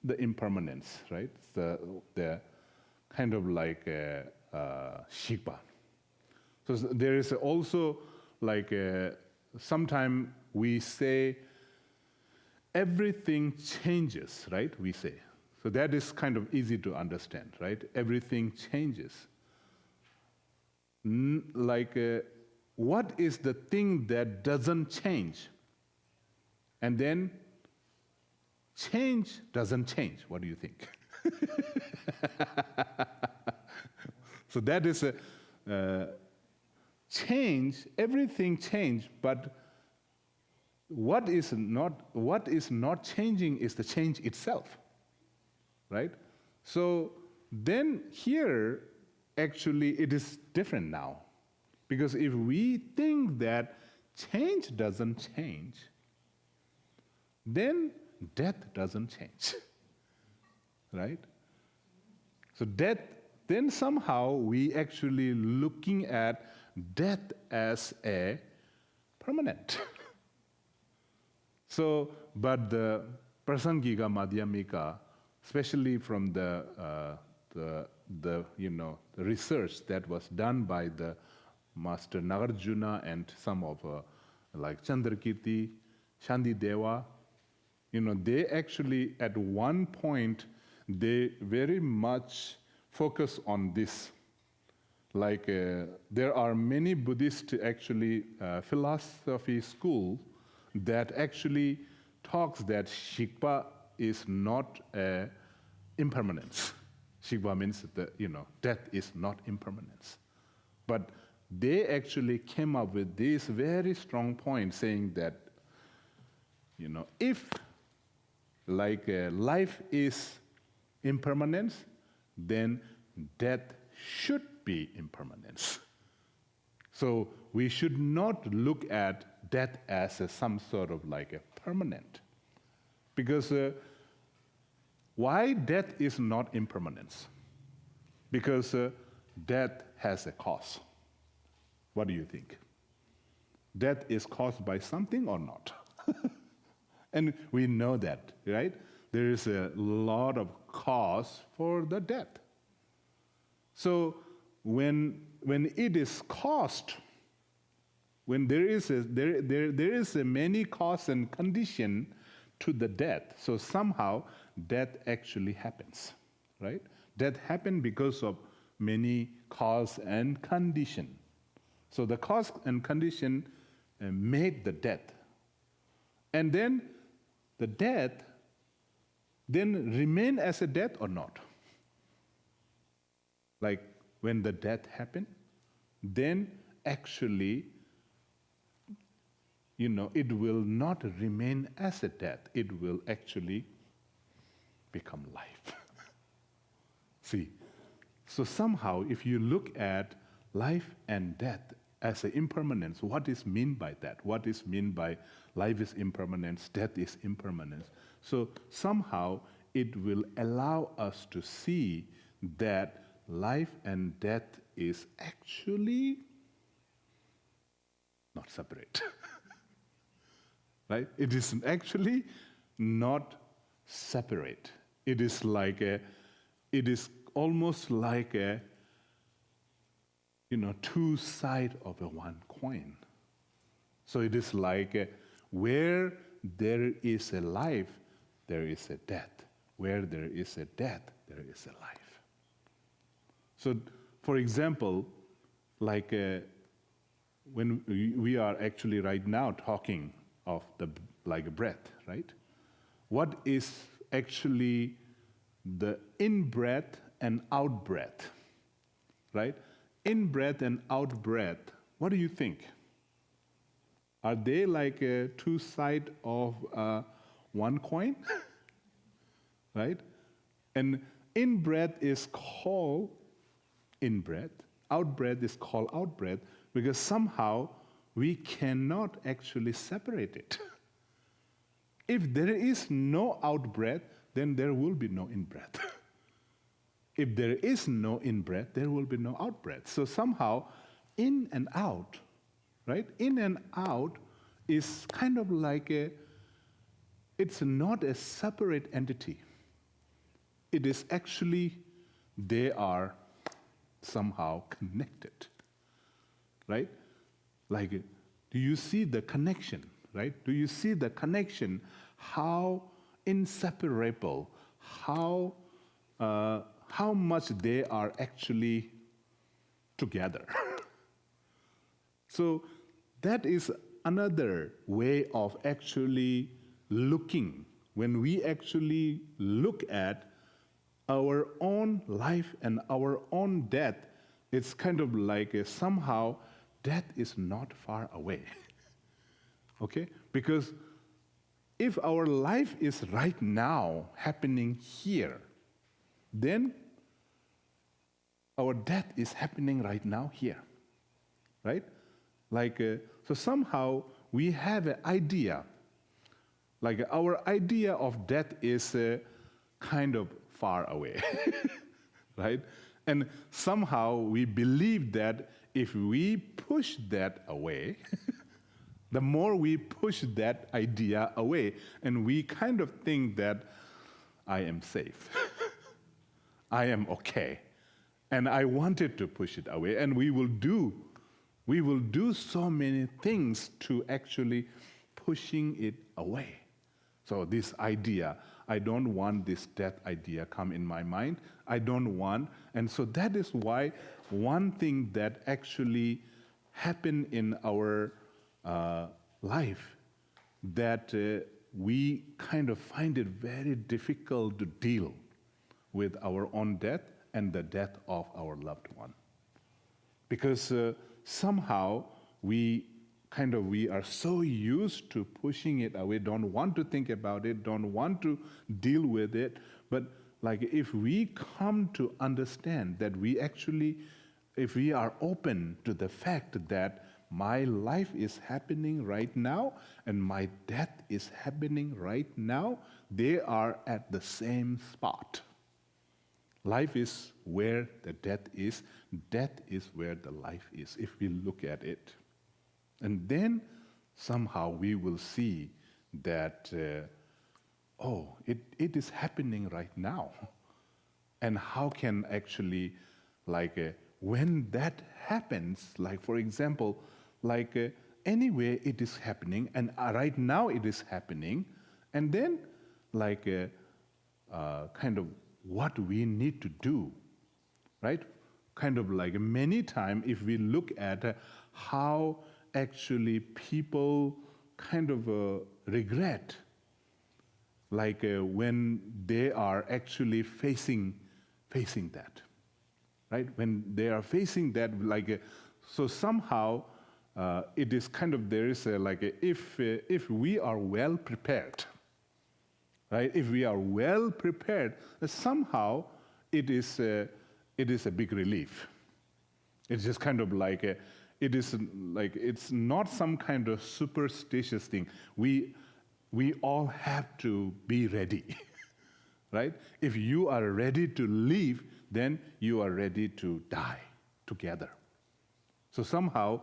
S1: the impermanence, right? The kind of like Shikpa. So there is also like sometimes we say everything changes, right? We say. So that is kind of easy to understand, right? Everything changes. What is the thing that doesn't change? And then change doesn't change. What do you think? So that is a change, everything changed, but what is not changing is the change itself, right? So then here, actually, it is different now. Because if we think that change doesn't change, then death doesn't change, right? So death, then somehow we actually looking at death as a permanent. So, but the Prasangika Madhyamika especially from the research that was done by the Master Nagarjuna and some of like Chandrakirti, Shandideva. They actually at one point they very much focus on this. Like there are many Buddhist actually philosophy school that actually talks that Shikpa is not impermanence. Shikpa means that death is not impermanence. But they actually came up with this very strong point saying that if like life is impermanence, then death should be impermanence. So we should not look at death as some sort of like a permanent. Because why death is not impermanence? Because death has a cause. What do you think? Death is caused by something or not? And we know that, right? There is a lot of cause for the death. So when it is caused, when there is a many cause and condition to the death, so somehow death actually happens, right? Death happened because of many cause and condition. So the cause and condition made the death. And then the death then remain as a death or not? Like when the death happened, then actually, it will not remain as a death. It will actually become life. See, so somehow if you look at life and death as an impermanence, what is meant by that? What is meant by life is impermanence, death is impermanence? So somehow it will allow us to see that life and death is actually not separate. Right? It is actually not separate. It is almost like a two sides of a one coin. So it is like where there is a life, there is a death. Where there is a death, there is a life. So, for example, like when we are actually right now talking of the breath, right? What is actually the in-breath and out-breath, right? In-breath and out-breath, what do you think? Are they like two sides of one coin? Right? And in-breath is called in-breath, out-breath is called out-breath, because somehow we cannot actually separate it. If there is no out-breath, then there will be no in-breath. If there is no in-breath, there will be no out-breath. So somehow, in and out, right? In and out is kind of like it's not a separate entity. It is actually, they are somehow connected, right? Like, do you see the connection, right? Do you see the connection, how inseparable, how much they are actually together? So that is another way of actually looking. When we actually look at our own life and our own death, it's kind of like somehow death is not far away. Okay? Because if our life is right now happening here, then our death is happening right now here. Right? Like, so somehow we have an idea, like our idea of death is kind of far away, right? And somehow we believe that if we push that away, the more we push that idea away, and we kind of think that I am safe. I am okay. And I wanted to push it away. And we will do so many things to actually pushing it away. So this idea, I don't want this death idea come in my mind. I don't want, and so that is why one thing that actually happened in our life that we kind of find it very difficult to deal with our own death and the death of our loved one. Because somehow we are so used to pushing it away, don't want to think about it, don't want to deal with it. But like if we come to understand that we actually, if we are open to the fact that my life is happening right now and my death is happening right now, they are at the same spot. Life is where the death is where the life is, if we look at it. And then somehow we will see that, it is happening right now. And how can actually, when that happens, like for example, anyway it is happening, and right now it is happening, and then what we need to do, right? Kind of like many times, if we look at how actually people kind of regret, when they are actually facing that, right? When they are facing that, so somehow it is kind of, there is if we are well prepared, right? If we are well prepared, somehow it is a big relief. It's just kind of it's not some kind of superstitious thing. We all have to be ready, right? If you are ready to leave, then you are ready to die together. So somehow,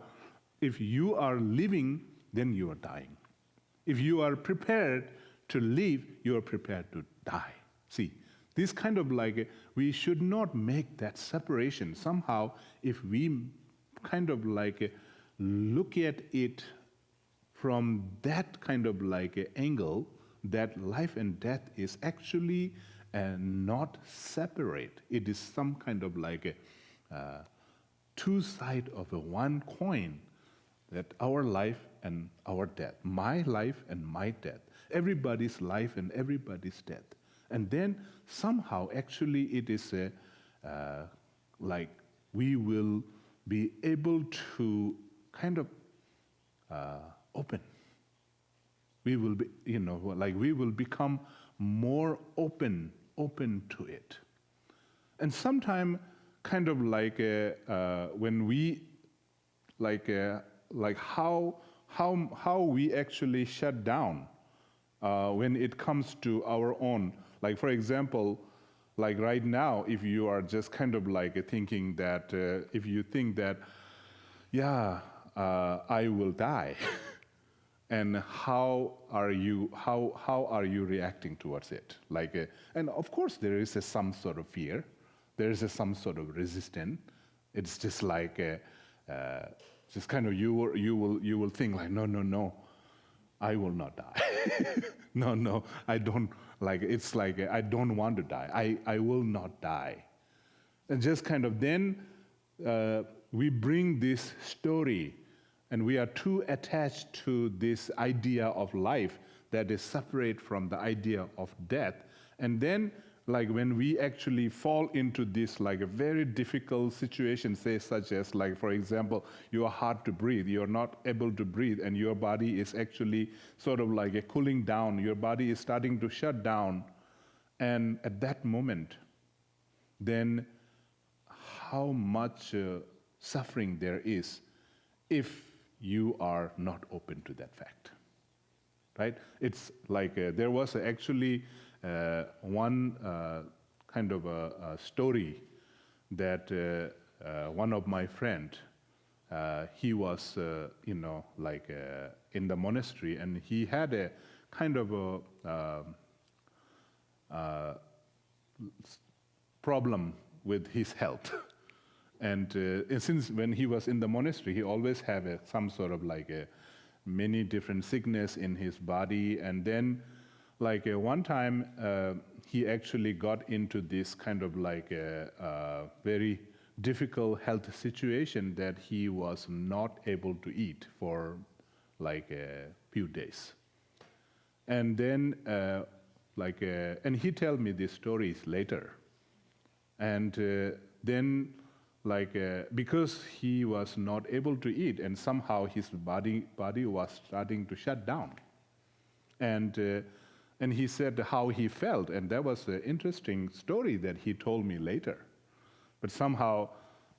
S1: if you are living, then you are dying. If you are prepared to leave, you are prepared to die. See, this kind of we should not make that separation. Somehow, if we kind of look at it from that kind of angle, that life and death is actually not separate. It is some kind of two sides of a one coin, that our life and our death, my life and my death, everybody's life and everybody's death. And then somehow actually it is we will be able to kind of open. We will be, we will become more open to it. And sometimes kind of when we how we actually shut down when it comes to our own. Like for example, right now, if you are just kind of thinking that, if you think that, I will die, and how are you reacting towards it? And of course there is some sort of fear, there is some sort of resistance. It's just just kind of you will think no, I will not die. No, I don't, it's I don't want to die. I will not die. And just kind of then we bring this story, and we are too attached to this idea of life that is separate from the idea of death. And then when we actually fall into this a very difficult situation, say such as for example, you are hard to breathe, you're not able to breathe, and your body is actually sort of cooling down, your body is starting to shut down. And at that moment, then how much suffering there is if you are not open to that fact, right? It's there was actually one kind of a story that one of my friend, he was in the monastery, and he had a kind of problem with his health. And since when he was in the monastery, he always had some sort of many different sickness in his body. And then one time he actually got into this kind of very difficult health situation that he was not able to eat for a few days. And then and he told me these stories later. And then because he was not able to eat, and somehow his body was starting to shut down. And he said how he felt, and that was an interesting story that he told me later. But somehow,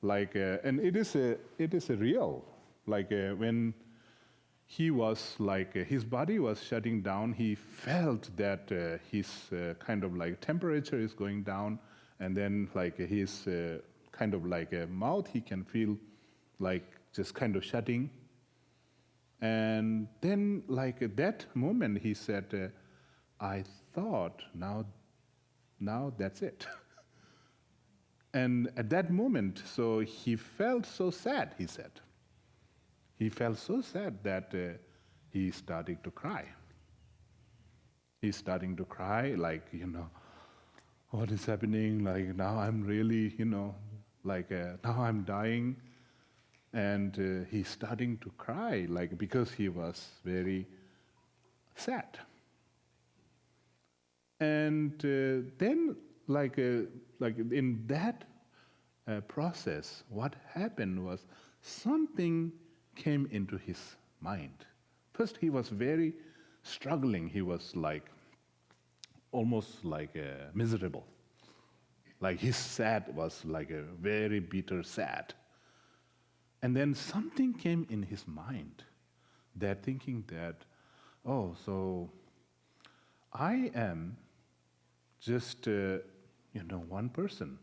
S1: and it is a real, when he was his body was shutting down, he felt that his kind of temperature is going down, and then his kind of a mouth, he can feel just kind of shutting. And then at that moment he said, I thought now that's it. And at that moment, so he felt so sad, he said. He felt so sad that he started to cry. He's starting to cry, what is happening? Now I'm really, now I'm dying. And he's starting to cry, because he was very sad. And then, in that process, what happened was something came into his mind. First, he was very struggling. He was almost miserable. His sad was a very bitter sad. And then something came in his mind, that thinking that, oh, so I am just, one person.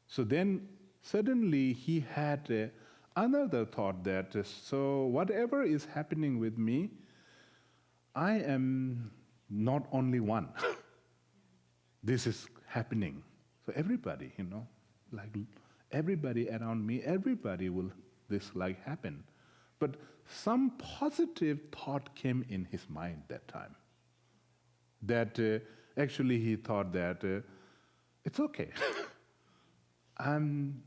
S1: So then suddenly he had another thought that, so whatever is happening with me, I am not only one. This is happening. So everybody, everybody around me, everybody will this happen. But some positive thought came in his mind that time. That actually he thought that it's okay. I'm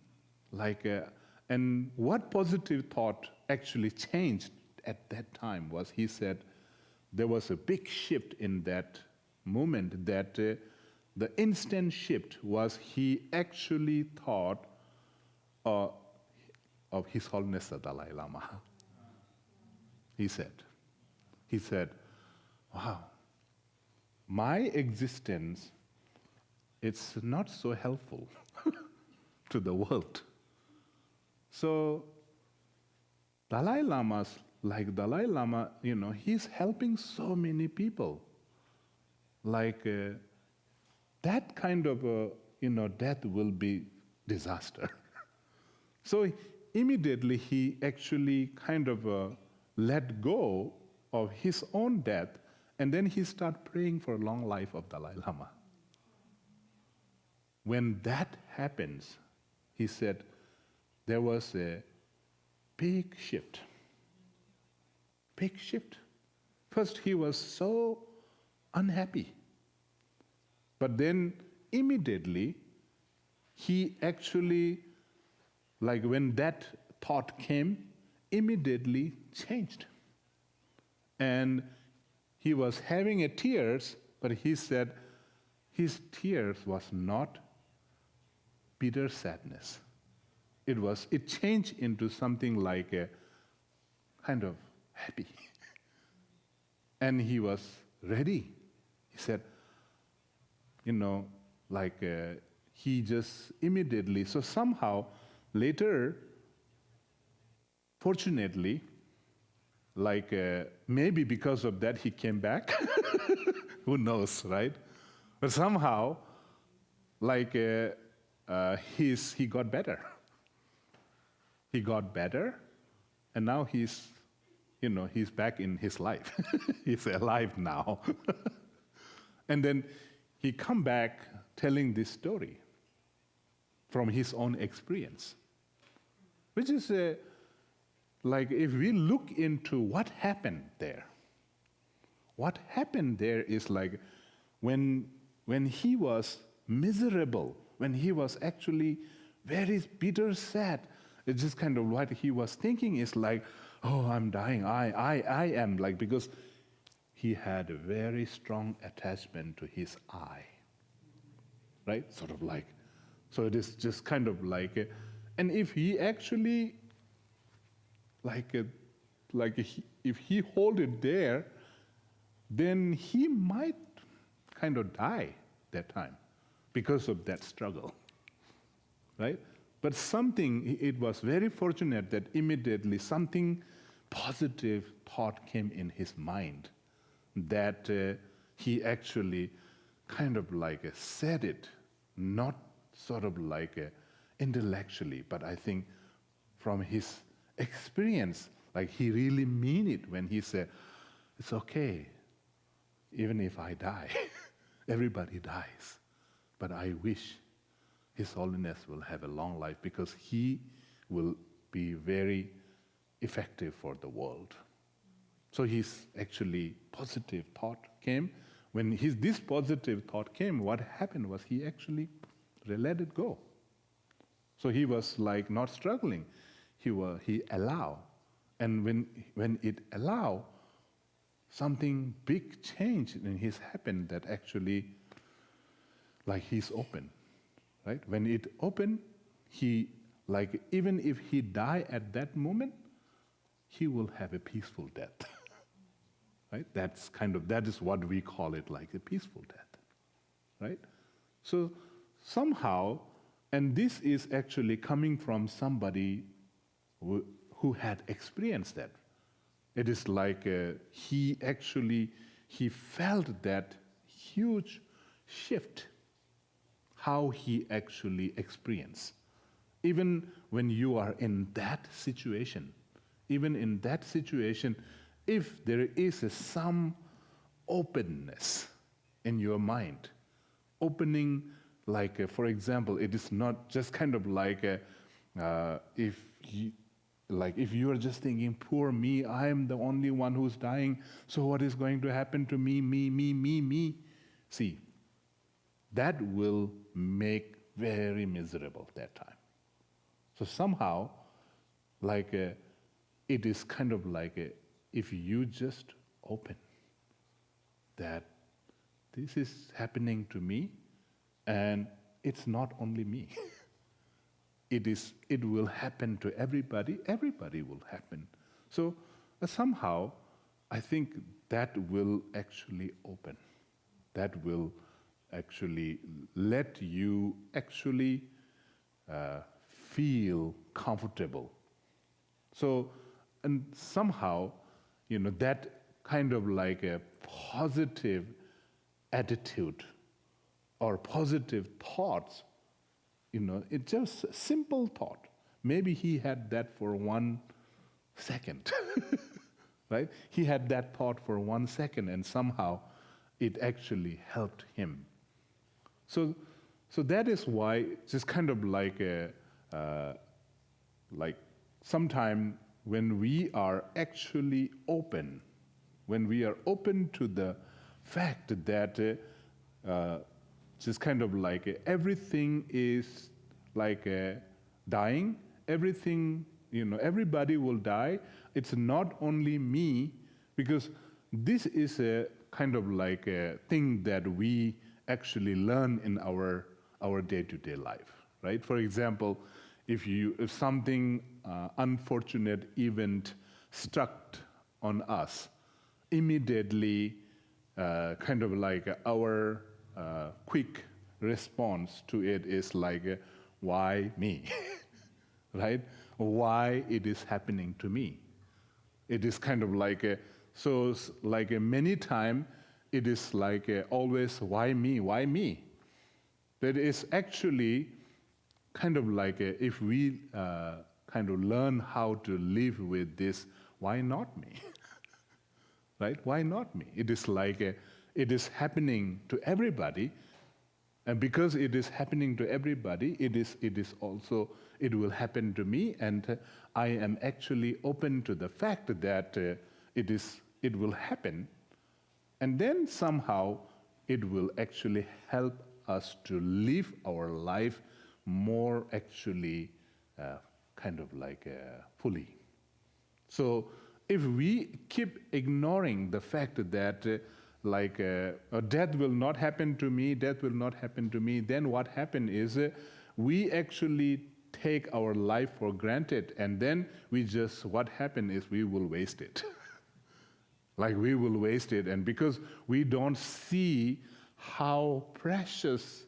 S1: and what positive thought actually changed at that time was, he said, there was a big shift in that moment, that the instant shift was he actually thought of His Holiness the Dalai Lama. He said, wow, my existence, it's not so helpful to the world. So Dalai Lama, he's helping so many people. That kind of, death will be disaster. So immediately he actually kind of let go of his own death, and then he started praying for a long life of Dalai Lama. When that happens, he said, there was a big shift. Big shift. First, he was so unhappy. But then, immediately, he actually, when that thought came, immediately changed. And he was having tears, but he said his tears was not bitter sadness. It changed into something like a kind of happy. And he was ready. He said, he just immediately, so somehow later, fortunately, maybe because of that he came back, who knows, right? But somehow, he got better. He got better, and now he's back in his life. He's alive now. And then he come back telling this story from his own experience, which is like if we look into what happened there is like when he was miserable, when he was actually very bitter, sad, it's just kind of what he was thinking is like, oh, I'm dying, I am, like, because he had a very strong attachment to his I, right? Sort of like, so it is just kind of like, and if he actually, if he hold it there, then he might kind of die that time because of that struggle, right? But it was very fortunate that immediately something positive thought came in his mind that he actually kind of like said it, not sort of like intellectually, but I think from his experience, like he really mean it when he said, it's okay, even if I die, everybody dies, but I wish His Holiness will have a long life because he will be very effective for the world. So his actually positive thought came. When this positive thought came, what happened was he actually let it go. So he was like not struggling. He allowed. And when it allowed, something big changed in his happened that actually, like he's open, right? When it opened, he, like even if he die at that moment, he will have a peaceful death, right? That is what we call it, like a peaceful death, right? So somehow, and this is actually coming from somebody who had experienced that. It is like he felt that huge shift, how he actually experienced. Even when you are in that situation, if there is some openness in your mind, opening, like for example, it is not just kind of like if you are just thinking, poor me, I am the only one who's dying, so what is going to happen to me? See, that will make very miserable that time. So somehow, it is kind of like if you just open that this is happening to me, and it's not only me. It will happen to everybody. Everybody will happen. So somehow, I think that will actually open. That will actually let you actually feel comfortable. So, and somehow, that kind of like a positive attitude or positive thoughts, it's just a simple thought. Maybe he had that for 1 second, right? He had that thought for 1 second, and somehow it actually helped him. So that is why just kind of like sometime when we are actually open, to the fact that just kind of like everything is like dying, everything, everybody will die. It's not only me, because this is a kind of like a thing that we actually learn in our day-to-day life, right? For example, if something unfortunate event struck on us, immediately kind of like our quick response to it is like, why me? Right? Why it is happening to me? It is kind of like many times it is like always, why me? Why me? That is actually kind of like if we kind of learn how to live with this, why not me? Right? Why not me? It is like it is happening to everybody, And because it is happening to everybody, it will happen to me, and I am actually open to the fact that it will happen, and then somehow it will actually help us to live our life more actually fully. So if we keep ignoring the fact that death will not happen to me, then what happens is we actually take our life for granted, and then what happens is we will waste it. We will waste it, and because we don't see how precious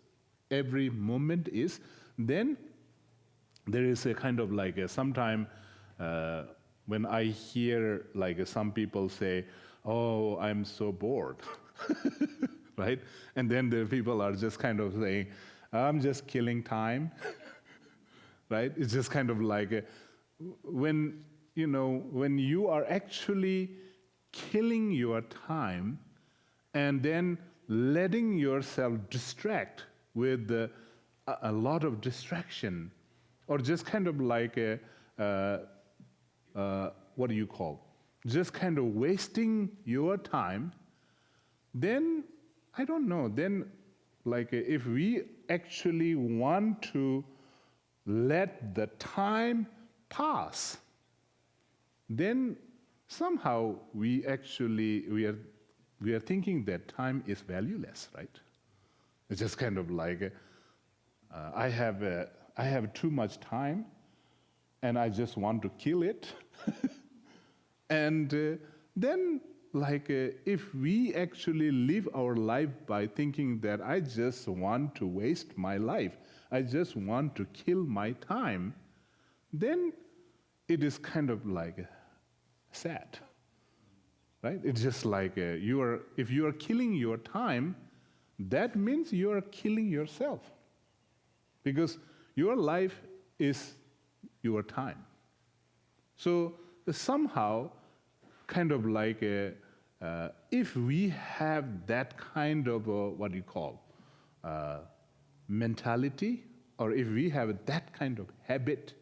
S1: every moment is, then there is a sometime when I hear some people say, "Oh, I'm so bored," right? And then the people are just saying, "I'm just killing time," right? It's just when you are actually killing your time and then letting yourself distract with a lot of distraction, or just what do you call? Just wasting your time, then I don't know. Then, if we actually want to let the time pass, then somehow we are thinking that time is valueless, right? It's just I have too much time, and I just want to kill it. And then, if we actually live our life by thinking that I just want to waste my life, I just want to kill my time, then it is sad, right? It's just if you are killing your time, that means you are killing yourself, because your life is your time. So somehow, if we have that kind of mentality, or if we have that kind of habit,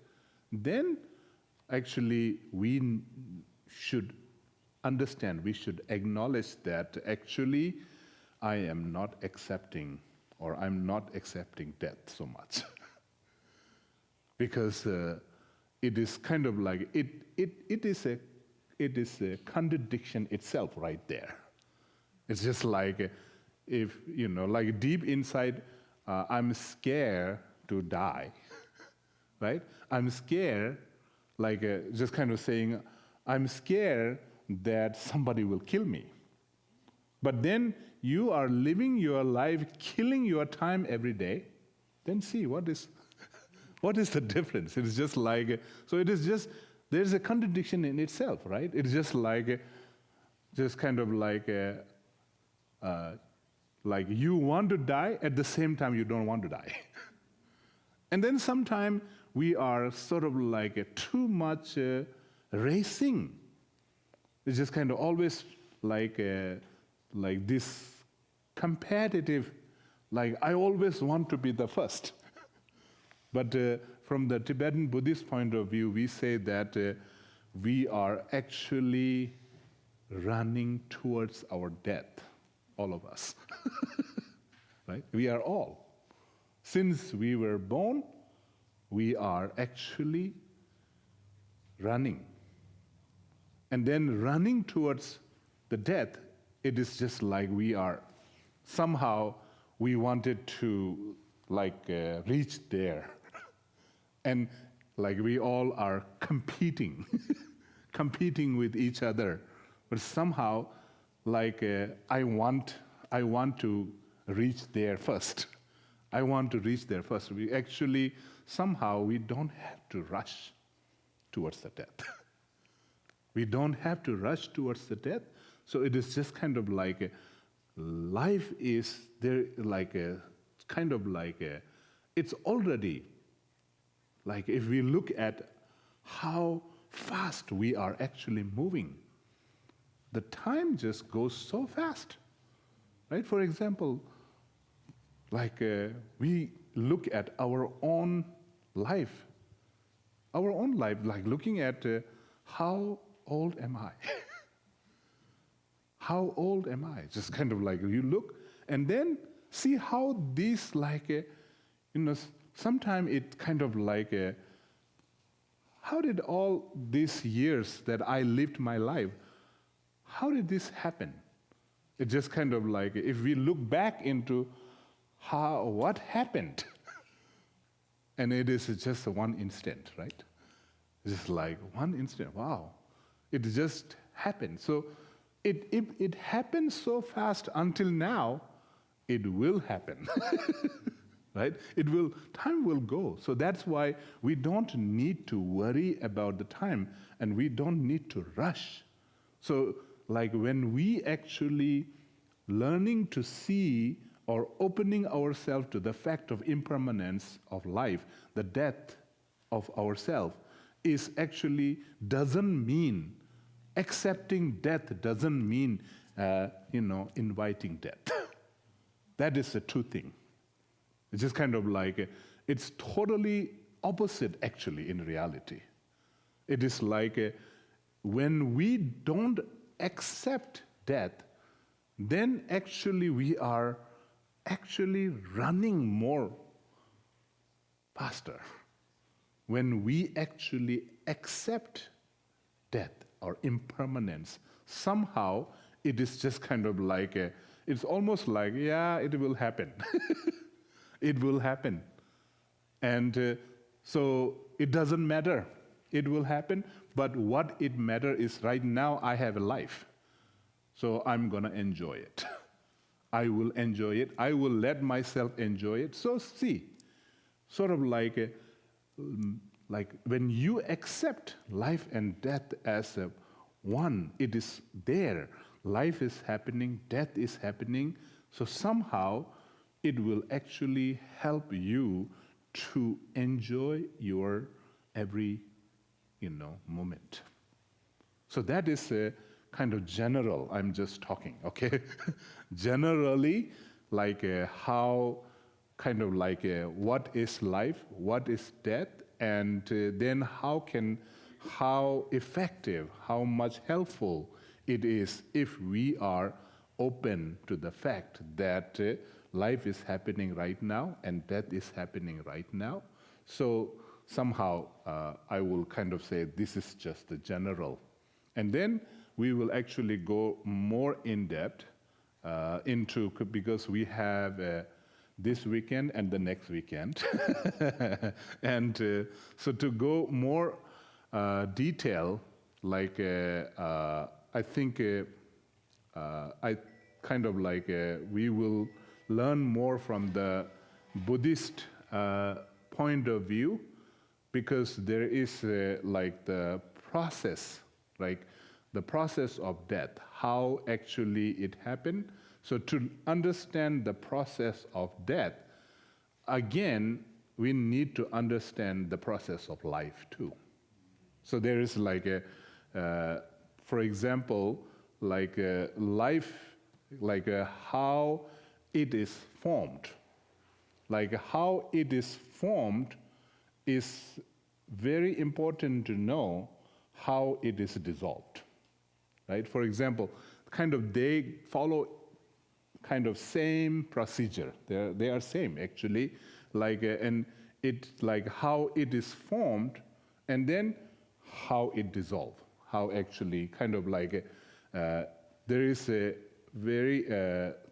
S1: then actually we should understand, we should acknowledge that actually I am not accepting, or I'm not accepting death so much. Because it is it is a contradiction itself right there. It's just if deep inside, I'm scared to die, right? I'm scared, just saying, I'm scared that somebody will kill me. But then you are living your life, killing your time every day. Then see what is the difference? It's just so it is just, there's a contradiction in itself, right? It's just you want to die, at the same time you don't want to die. And then sometimes we are too much racing. It's just always this competitive, I always want to be the first. But from the Tibetan Buddhist point of view, we say that we are actually running towards our death, all of us. Right? We are all. Since we were born, we are actually running. And then running towards the death, it is just we are, somehow we wanted to reach there. And we all are competing, competing with each other. But somehow, I want to reach there first. I want to reach there first. We actually, somehow, we don't have to rush towards the death. We don't have to rush towards the death. So it is just life is there, it's already, if we look at how fast we are actually moving, the time just goes so fast, right? For example, we look at our own life, like looking at how old am I? How old am I? Just kind of like you look and then see how this sometimes it kind of like how did all these years that I lived my life, how did this happen? It's just kind of like if we look back into what happened, and it is just one instant, right? It's just like one instant. Wow, it just happened. So it happened so fast until now. It will happen, right? Time will go. So that's why we don't need to worry about the time, and we don't need to rush. So like when we actually learning to see or opening ourselves to the fact of impermanence of life, the death of ourselves, is actually doesn't mean accepting death doesn't mean inviting death. That is the two thing. It's just kind of like it's totally opposite actually in reality. It is like when we don't accept death, then actually we are actually running more faster. When we actually accept death or impermanence, somehow it is just kind of like it's almost like, yeah, it will happen. It will happen. And so it doesn't matter. It will happen, but what it matters is right now I have a life. So I'm going to enjoy it. I will enjoy it. I will let myself enjoy it. So see, sort of like when you accept life and death as one, it is there. Life is happening, death is happening. So somehow it will actually help you to enjoy your every moment. So that is a kind of general, I'm just talking, okay? Generally, like how, kind of like what is life, what is death, and then how effective, how much helpful it is if we are open to the fact that life is happening right now and death is happening right now. So somehow I will kind of say this is just the general. And then we will actually go more in depth into, because we have this weekend and the next weekend. And so to go more detail, like I think I kind of like we will learn more from the Buddhist point of view, because there is like the process, like the process of death, how actually it happened. So to understand the process of death, again, we need to understand the process of life too. So there is like for example, like life, like how it is formed. Like how it is formed is very important to know how it is dissolved, right? For example, kind of they follow kind of same procedure. They are same actually, like and it like how it is formed, and then how it dissolves. How actually kind of like there is a very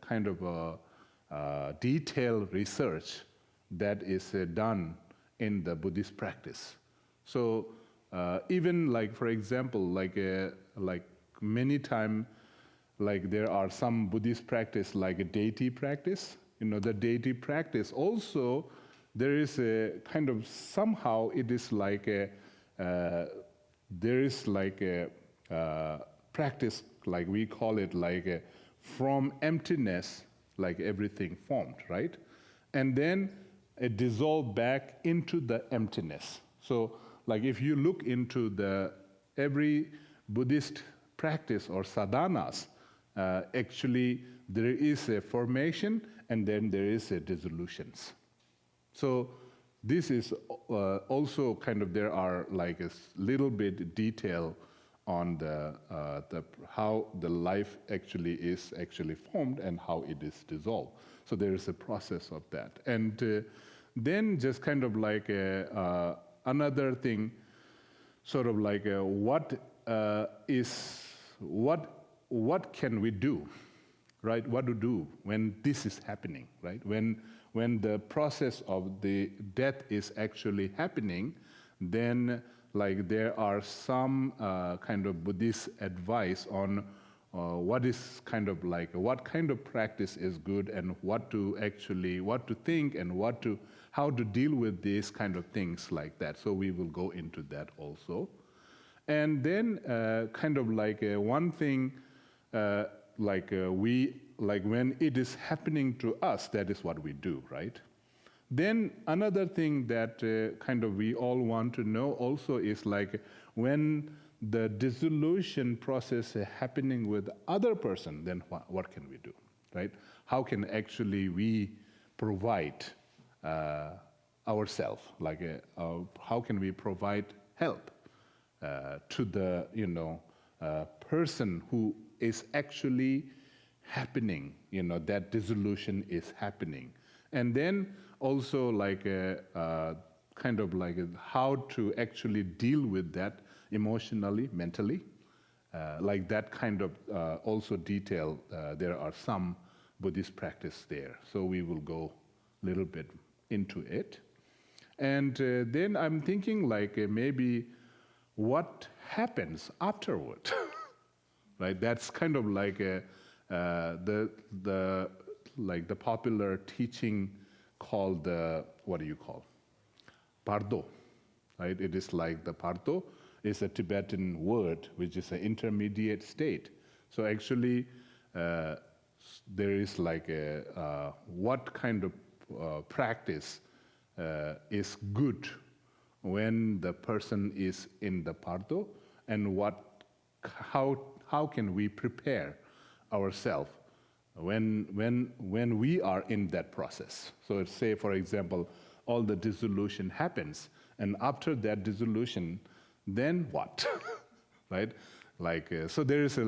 S1: kind of a detailed research that is done in the Buddhist practice. So even like for example, like many times, like there are some Buddhist practice like a deity practice. The deity practice also there is a kind of somehow it is like a there is like a practice, like we call it like from emptiness, like everything formed, right? And then it dissolved back into the emptiness. So like if you look into the every Buddhist practice or sadhanas, actually there is a formation and then there is a dissolutions. So this is also kind of, there are like a little bit detail on the how the life actually is actually formed and how it is dissolved. So there is a process of that. And then just kind of like another thing, sort of like what can we do, right? What to do when this is happening, right? When the process of the death is actually happening, then like there are some kind of Buddhist advice on what is kind of like, what kind of practice is good and what to think and how to deal with these kind of things like that. So we will go into that also. And then kind of like one thing, when it is happening to us, that is what we do, right? Then another thing that kind of we all want to know also is like when the dissolution process is happening with other person, then what can we do, right? How can actually we provide ourselves, like how can we provide help to the person who is actually happening, that dissolution is happening. And then also like kind of like how to actually deal with that emotionally, mentally, like that kind of also detail. There are some Buddhist practice there, so we will go a little bit into it. And then I'm thinking like maybe what happens afterward, right? That's kind of like the popular teaching called what do you call? Bardo, right? It is like the Bardo is a Tibetan word, which is an intermediate state. So actually, there is like what kind of practice is good when the person is in the Bardo, and how can we prepare ourselves when we are in that process. So say, for example, all the dissolution happens, and after that dissolution, then what, right? Like so, there is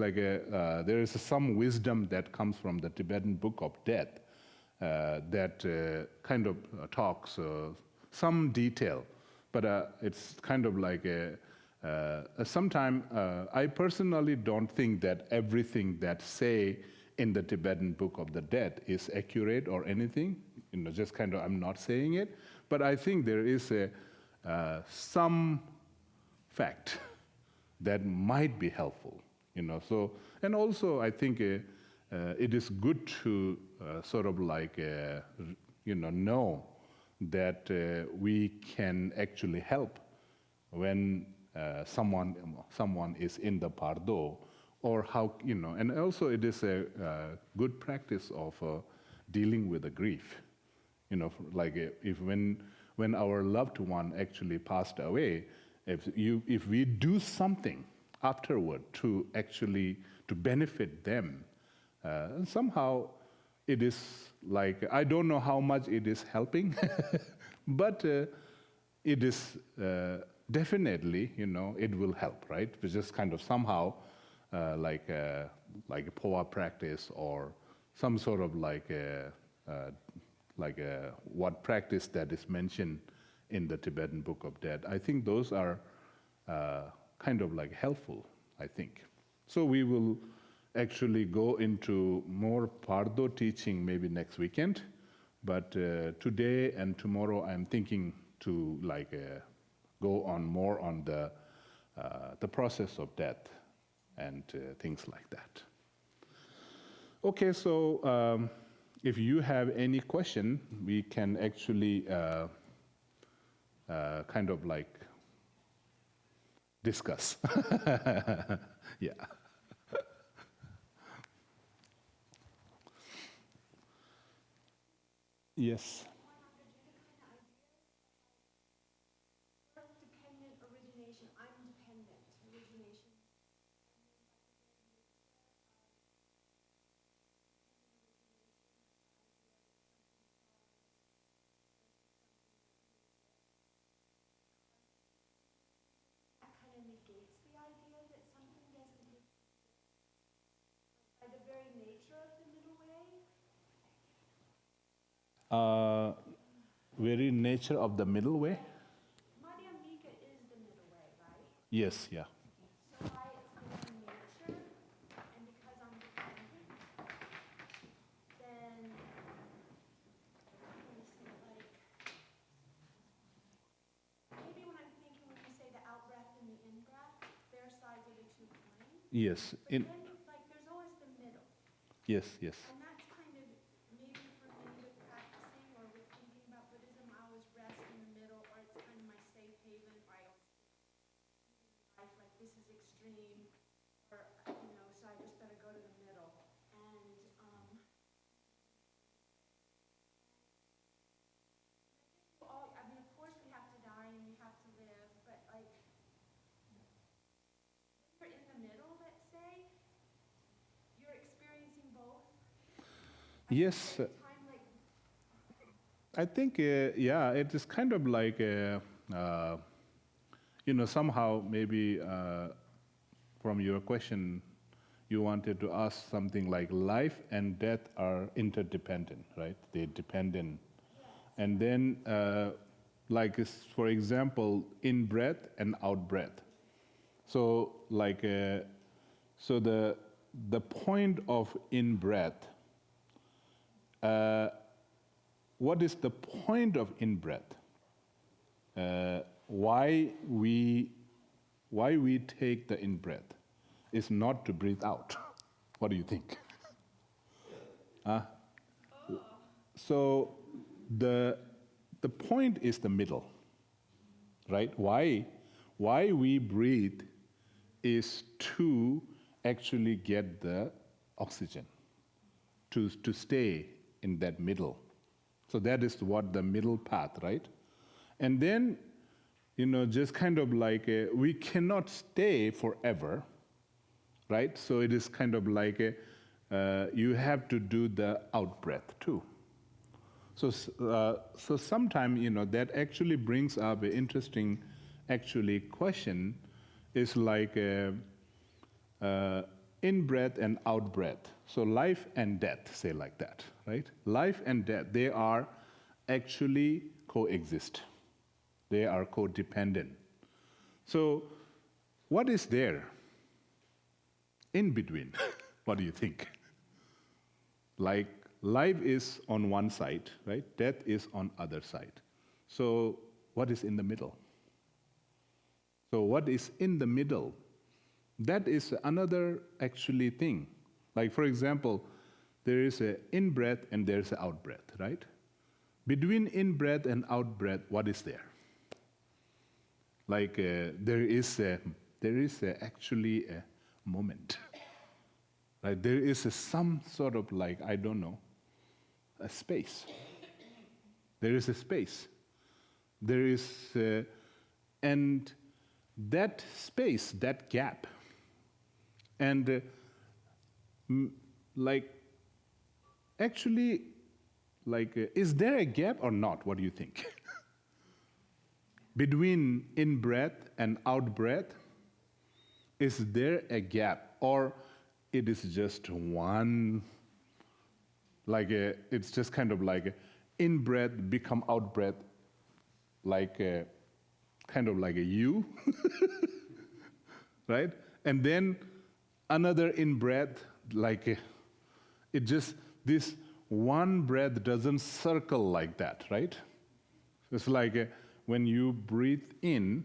S1: some wisdom that comes from the Tibetan Book of Death that kind of talks some detail, but it's kind of like sometimes I personally don't think that everything that say in the Tibetan Book of the Dead is accurate or anything. Just kind of, I'm not saying it, but I think there is some fact that might be helpful. So, and also I think it is good to sort of like know that we can actually help when someone is in the Bardo, or how, and also it is a good practice of dealing with the grief. Like if when our loved one actually passed away, if we do something afterward to actually to benefit them, somehow it is like, I don't know how much it is helping, but it is definitely, it will help, right? It's just kind of somehow like a Poa practice, or some sort of like what practice that is mentioned in the Tibetan Book of Death. I think those are kind of like helpful, I think. So we will actually go into more Bardo teaching maybe next weekend, but today and tomorrow I'm thinking to like go on more on the process of death and things like that. Okay, so if you have any question, we can actually kind of like discuss. Yeah. Yes.
S2: Dependent origination, I'm dependent origination.
S1: Very nature of the middle way.
S2: Madhyamika is the middle way, right?
S1: Yes, yeah.
S2: So I it's in nature, and because I'm dependent, then let me see, like maybe when I'm thinking when you say the out breath and the in breath, their sides are the two planes.
S1: Yes.
S2: But then like there's always the middle.
S1: Yes, yes.
S2: And that's kind of maybe for me with practicing or with thinking about Buddhism, I always rest in the middle, or it's kind of my safe haven. Or I always life like this is extreme, or so I just better go to the middle. And I mean, of course we have to die and we have to live, but like when you're in the middle, let's say, you're experiencing both.
S1: Yes.
S2: Time like
S1: I think, yeah, it is kind of like, somehow maybe from your question, you wanted to ask something like life and death are interdependent, right? They're dependent. And then, for example, in breath and out breath. So, so the point of in breath. What is the point of in breath? Why we take the in breath is not to breathe out. What do you think? So the point is the middle, right? Why we breathe is to actually get the oxygen, to stay in that middle. So that is what the middle path, right? And then, just kind of like we cannot stay forever, right? So it is kind of like you have to do the out breath too. So sometimes, that actually brings up an interesting, actually, question. Is like in breath and out breath. So life and death, say like that, right? Life and death, they are actually coexist. They are codependent. So what is there in between? What do you think? Like life is on one side, right? Death is on other side. So what is in the middle? So what is in the middle? That is another actually thing. Like for example, there is an in-breath and there is an out-breath, right? Between in-breath and out-breath, what is there? Like there is actually a moment. Right? There is some sort of like, I don't know, a space. There is a space. There is, and that space, that gap, and actually, is there a gap or not? What do you think? Between in-breath and out-breath, is there a gap? Or it is just one, it's just kind of like in-breath become out-breath, kind of like a U, right? And then another in-breath, it just, this one breath doesn't circle like that, right? It's like when you breathe in,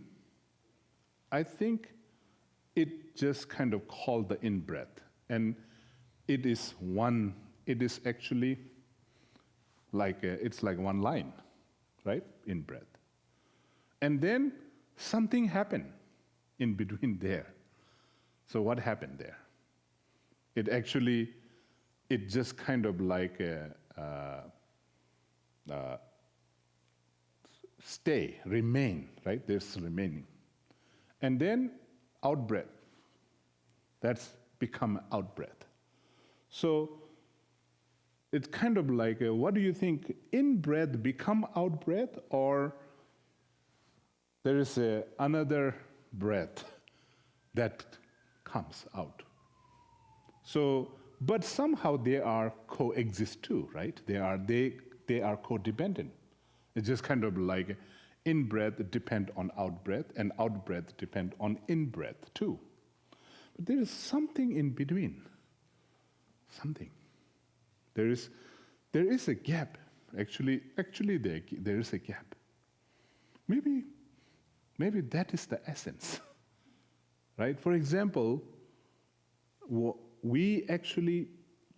S1: I think it just kind of called the in-breath. And it is one, it is actually it's like one line, right? In-breath. And then something happened in between there. So what happened there? It actually, it just kind of like stay, remain, right? There's remaining. And then out-breath. That's become out-breath. So it's kind of like, what do you think? In-breath become out-breath, or there is another breath that comes out? So, but somehow they are coexist too, right? They they are codependent. It's just kind of like in-breath depend on out-breath, and out-breath depend on in-breath too. But there is something in between. Something. There is a gap. Actually, there is a gap. Maybe that is the essence, right? For example, we actually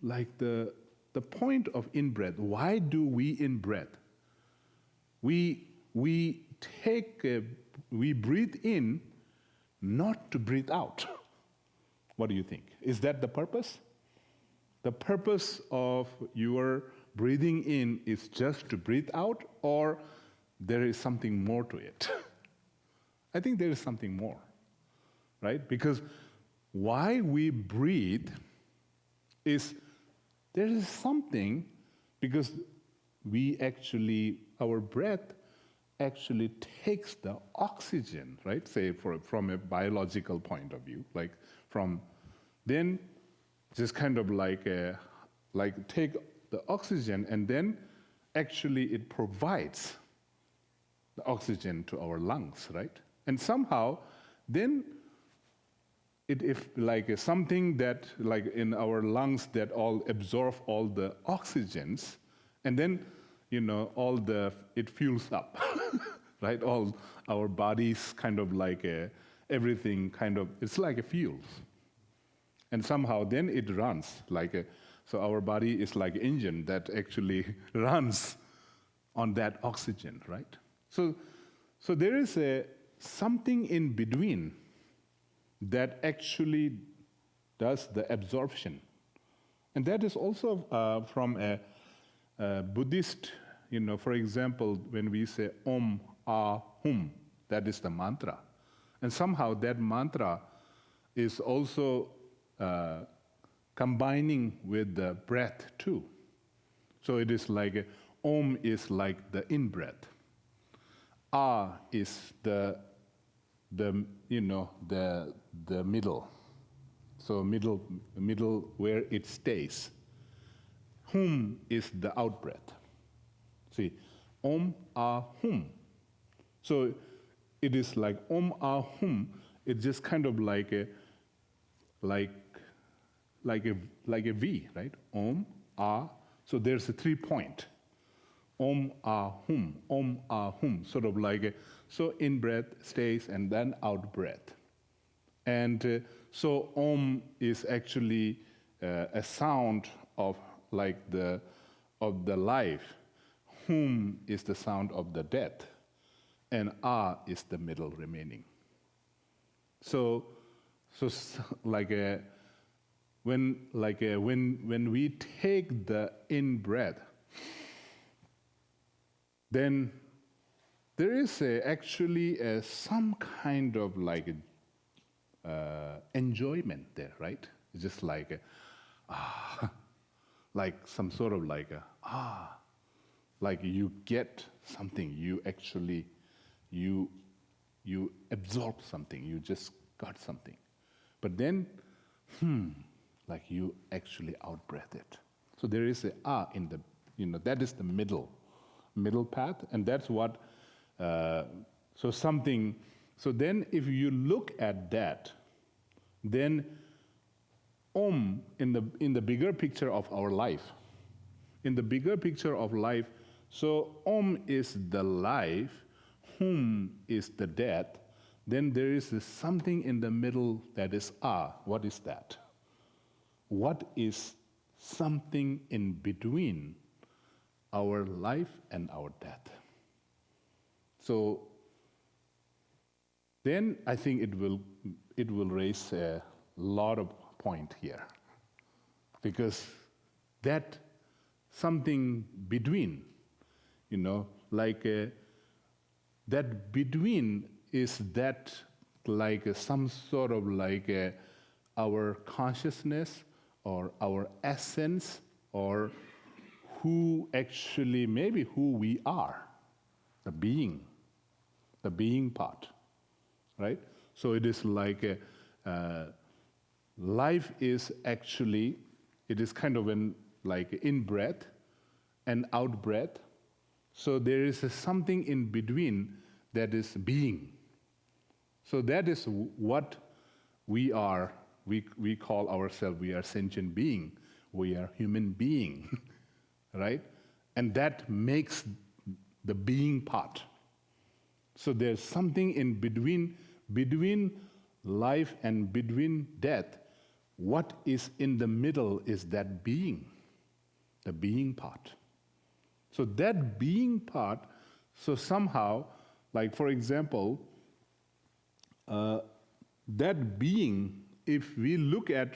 S1: like the point of in-breath. Why do we in-breath? We breathe in, not to breathe out. What do you think? Is that the purpose? The purpose of your breathing in is just to breathe out, or there is something more to it? I think there is something more, right? Because why we breathe is there is something, because our breath actually takes the oxygen, right? Say from a biological point of view, then just kind of like take the oxygen, and then actually it provides the oxygen to our lungs, right? And somehow then if like something that like in our lungs that all absorb all the oxygens, and then it fuels up, right? All our bodies kind of like everything kind of, it's like a fuels. And somehow then it runs so our body is like an engine that actually runs on that oxygen, right? So there is something in between that actually does the absorption. And that is also from a Buddhist, for example, when we say Om, Ah, Hum, that is the mantra. And somehow that mantra is also combining with the breath too. So it is like Om is like the in-breath. Ah is the middle. So middle where it stays. Hum is the out-breath. See, Om, Ah, Hum. So it is like Om, Ah, Hum. It's just kind of like a V, right? Om, Ah. So there's a 3-point. Om, Ah, Hum. Om, Ah, Hum. Sort of like so in breath stays and then out breath. And so Om is actually a sound of of the life. Hum is the sound of the death, and Ah is the middle remaining. So when we take the in breath, then there is actually some kind of enjoyment there, right? It's just like like some sort of like you get something, you actually you absorb something, you just got something, but then like you actually out breath it. So there is a in the that is the middle path, and that's what so then if you look at that, then Om in the bigger picture of our life, so Om is the life, Hum is the death, then there is something in the middle that is What is that? What is something in between our life and our death? So then I think it will raise a lot of point here, because that something between, that between is that some sort of our consciousness or our essence, or who actually maybe who we are, the being part, right? So it is like life is actually, it is kind of in breath, and out breath. So there is something in between that is being. So that is what we are. We call ourselves, we are sentient being. We are human being, right? And that makes the being part. So there's something in between life and between death. What is in the middle is that being, the being part. So that being part, so somehow, like for example, that being, if we look at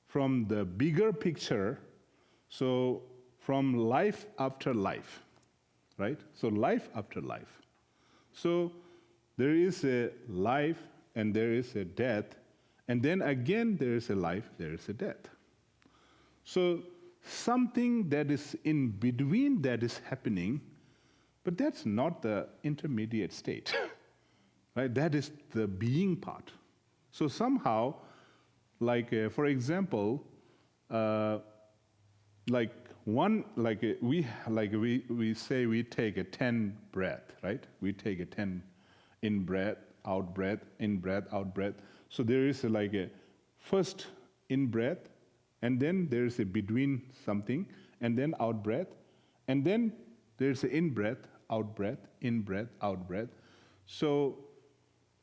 S1: from the bigger picture, so from life after life, right? So life after life. So there is a life and there is a death, and then again there is a life, there is a death. So something that is in between that is happening, but that's not the intermediate state, right? That is the being part. So somehow, like for example, we say we take a 10 breath, right? We take a 10 in breath, out breath, in breath, out breath. So there is like a first in breath, and then there is a between something, and then out breath, and then there is an in breath, out breath, in breath, out breath. So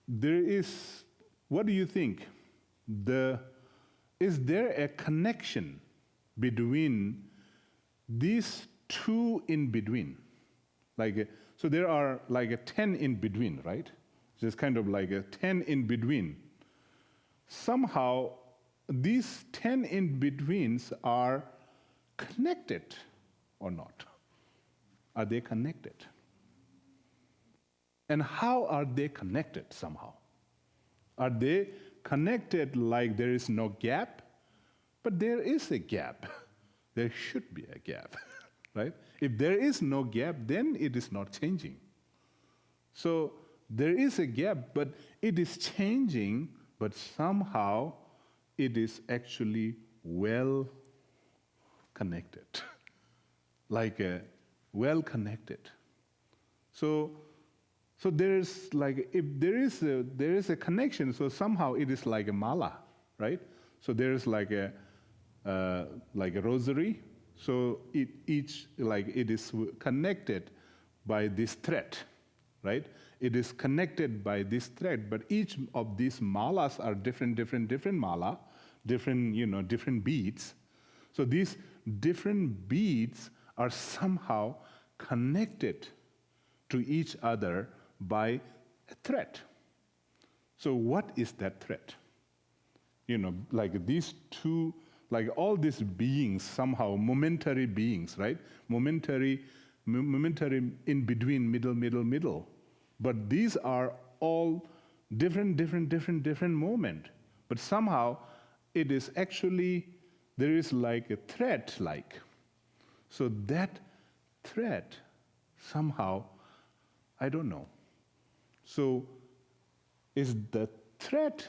S1: there is, what do you think? Is there a connection between these two in between? So there are like a 10 in between, right? Just kind of like a 10 in between. Somehow, these 10 in betweens are connected or not? Are they connected? And how are they connected somehow? Are they connected like there is no gap? But there is a gap. There should be a gap, right? If there is no gap, then it is not changing. So there is a gap, but it is changing, but somehow it is actually well connected, like well connected. So there is like, if there is a connection, so somehow it is like a mala, right? So there is like a rosary. So it is connected by this thread, right? It is connected by this thread, but each of these malas are different mala, different beads. So these different beads are somehow connected to each other by a thread. So what is that thread? Like these two, like all these beings, somehow momentary beings, right? Momentary in between, middle. But these are all different moment. But somehow it is actually, there is like a thread like. So that thread somehow, I don't know. So is the thread,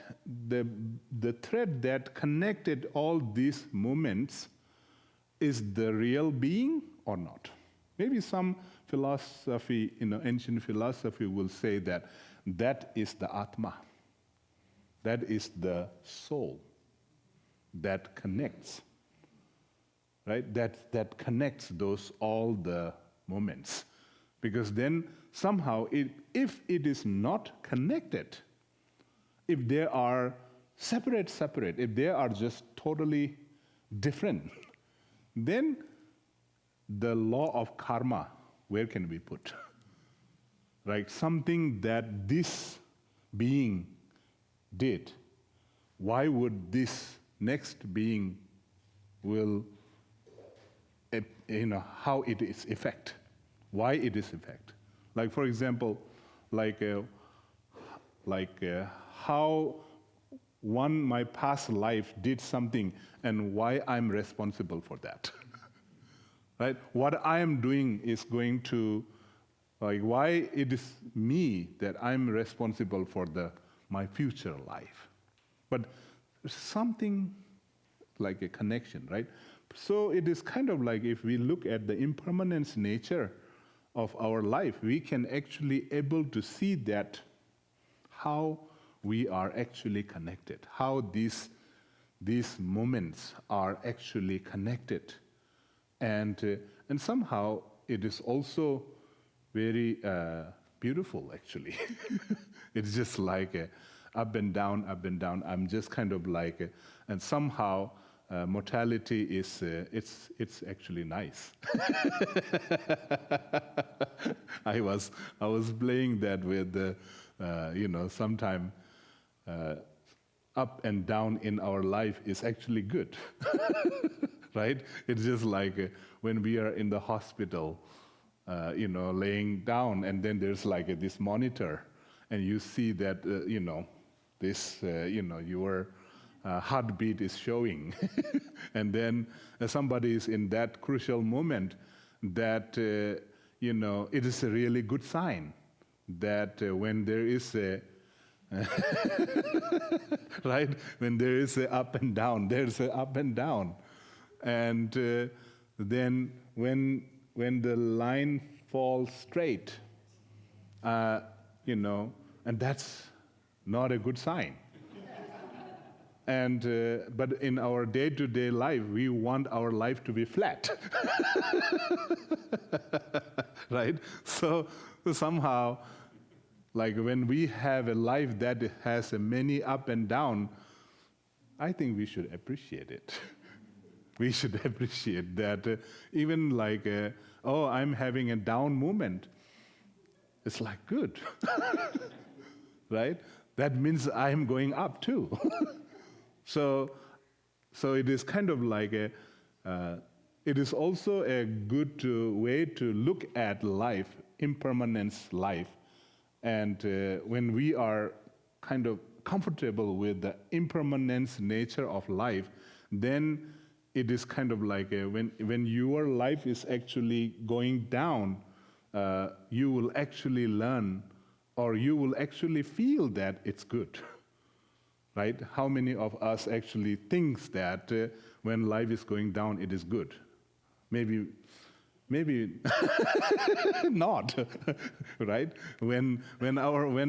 S1: the thread that connected all these moments is the real being or not? Maybe some philosophy, ancient philosophy will say that that is the Atma. That is the soul that connects, right? That connects all the moments. Because then somehow, if it is not connected, if they are separate, if they are just totally different, then the law of karma, where can we put? Right? Something that this being did, why would this next being will, how it is effect? Why it is effect? Like for example, how my past life did something and why I'm responsible for that. Right? What I am doing is going to, why it is me that I'm responsible for my future life. But there's something like a connection, right? So it is kind of like if we look at the impermanence nature of our life, we can actually able to see that how we are actually connected, how these moments are actually connected. And somehow it is also very beautiful, actually. It's just like up and down, up and down. I'm just kind of like, and somehow mortality is, it's actually nice. I was playing that with, sometime up and down in our life is actually good, right? It's just like when we are in the hospital, laying down, and then there's like this monitor, and you see that, your heartbeat is showing. And then somebody is in that crucial moment that, it is a really good sign that when there is a, right? When there is a up and down, there's a up and down. And then when the line falls straight, and that's not a good sign. And but in our day-to-day life, we want our life to be flat, right? So somehow, like when we have a life that has a many up and down, I think we should appreciate it. We should appreciate that even like, I'm having a down moment. It's like good, right? That means I'm going up too. So it is kind of like it is also a good way to look at life, impermanence life. And when we are kind of comfortable with the impermanence nature of life, then it is kind of like when your life is actually going down, you will actually learn, or you will actually feel that it's good. Right? How many of us actually thinks that when life is going down, it is good? Maybe not, right? When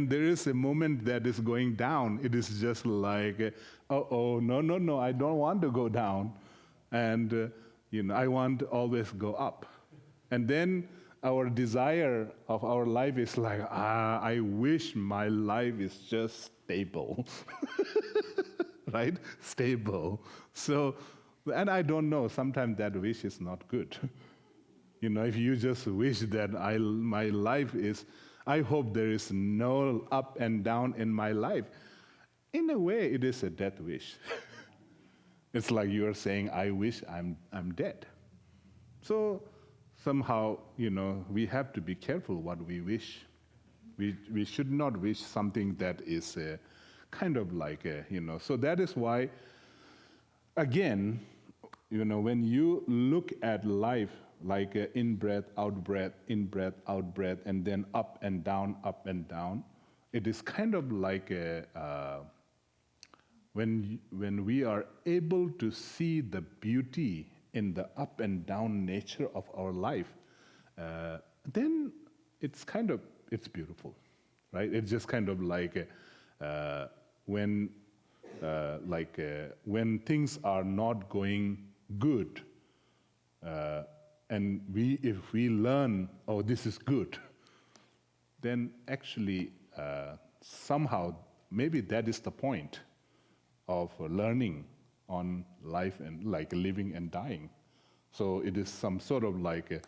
S1: there is a moment that is going down, it is just like, no, I don't want to go down, and I want to always go up, and then our desire of our life is like, I wish my life is just stable, right? Stable. So, and I don't know, sometimes that wish is not good. If you just wish that my life is, I hope there is no up and down in my life. In a way, it is a death wish. It's like you are saying, I wish I'm dead. So somehow, we have to be careful what we wish. We should not wish something that is kind of like, So that is why, again, when you look at life like in-breath, out-breath, in-breath, out-breath, and then up and down, it is kind of like when we are able to see the beauty in the up and down nature of our life, then it's beautiful, right? It's just kind of like when things are not going good, and if we learn, oh, this is good, then actually somehow maybe that is the point of learning on life and like living and dying. So it is some sort of like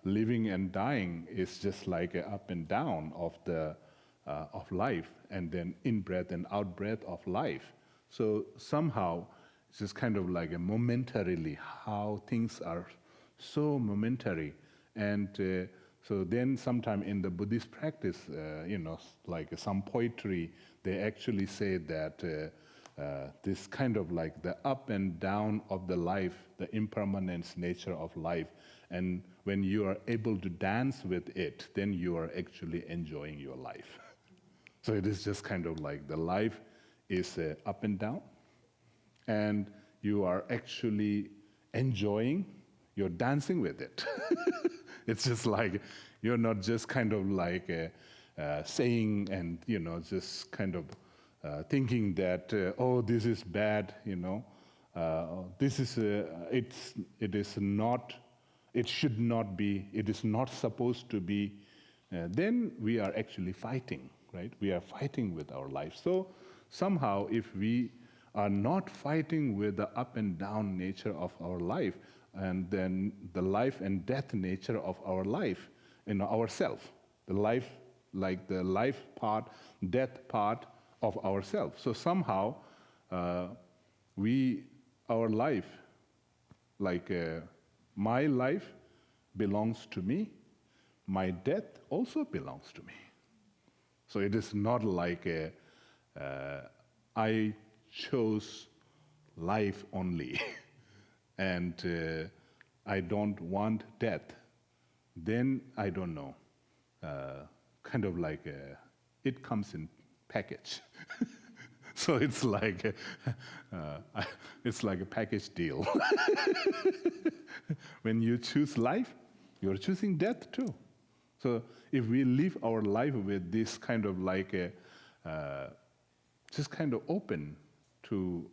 S1: living and dying is just like a up and down of the of life, and then in breath and out breath of life. So somehow it's just kind of like a momentarily how things are so momentary, and so then sometime in the Buddhist practice, like some poetry, they actually say that this kind of like the up and down of the life, the impermanence nature of life, and when you are able to dance with it, then you are actually enjoying your life. So it is just kind of like the life is up and down, and you are actually enjoying, you're dancing with it. It's just like you're not just kind of like saying and just kind of thinking that oh, this is bad, this is it is not, it should not be, it is not supposed to be. Then we are actually fighting, right? We are fighting with our life. So somehow, if we are not fighting with the up and down nature of our life, and then the life and death nature of our life, ourself, the life, like the life part, death part of ourself. So somehow, our life, like my life belongs to me, my death also belongs to me. So it is not like I chose life only and I don't want death. Then I don't know, kind of like it comes in package. So it's like a package deal. When you choose life, you're choosing death too. So if we live our life with this kind of like just kind of open to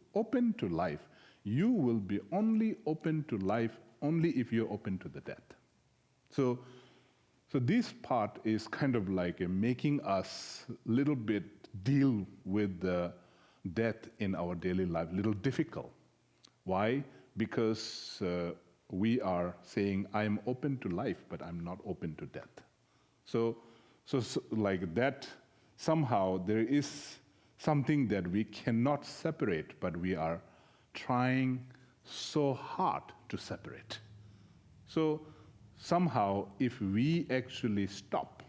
S1: life, you will be only open to life only if you're open to the death. So this part is kind of like making us a little bit deal with the death in our daily life, a little difficult. Why? Because we are saying, I'm open to life, but I'm not open to death. So like that, somehow there is something that we cannot separate, but we are trying so hard to separate. So somehow, if we actually stop,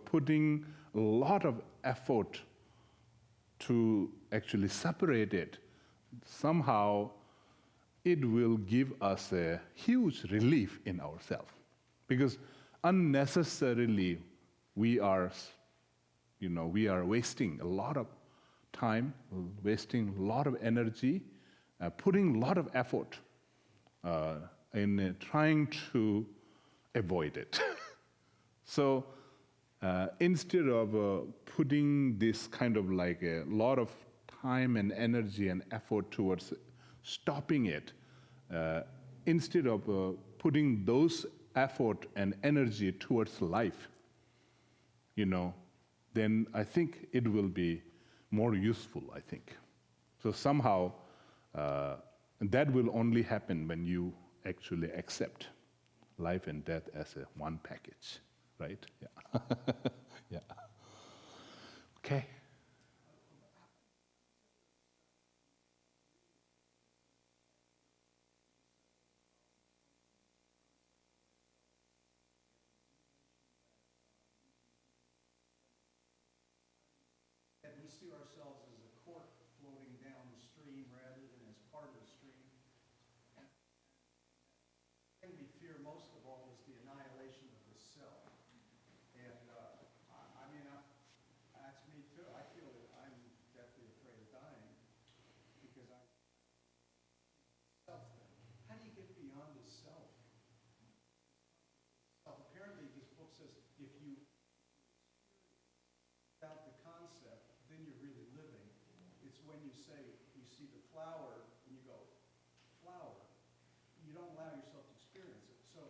S1: putting a lot of effort to actually separate it, somehow it will give us a huge relief in ourselves. Because unnecessarily we are wasting a lot of time, wasting a lot of energy, putting a lot of effort in trying to avoid it. So instead of putting this kind of like a lot of time and energy and effort towards stopping it, instead of putting those effort and energy towards life, then I think it will be more useful, I think. So somehow, that will only happen when you actually accept life and death as a one package, right? Yeah. Yeah. Okay.
S3: And we see ourselves as a cork floating down the stream rather than as part of the stream. And the thing we fear most of all is the annihilation of the self. And that's me too. I feel that I'm definitely afraid of dying because I self thing. How do you get beyond the self? Apparently, this book says if you without the concept, then you're really living. It's when you say, you see the flower, and you go, flower. You don't allow yourself to experience it. So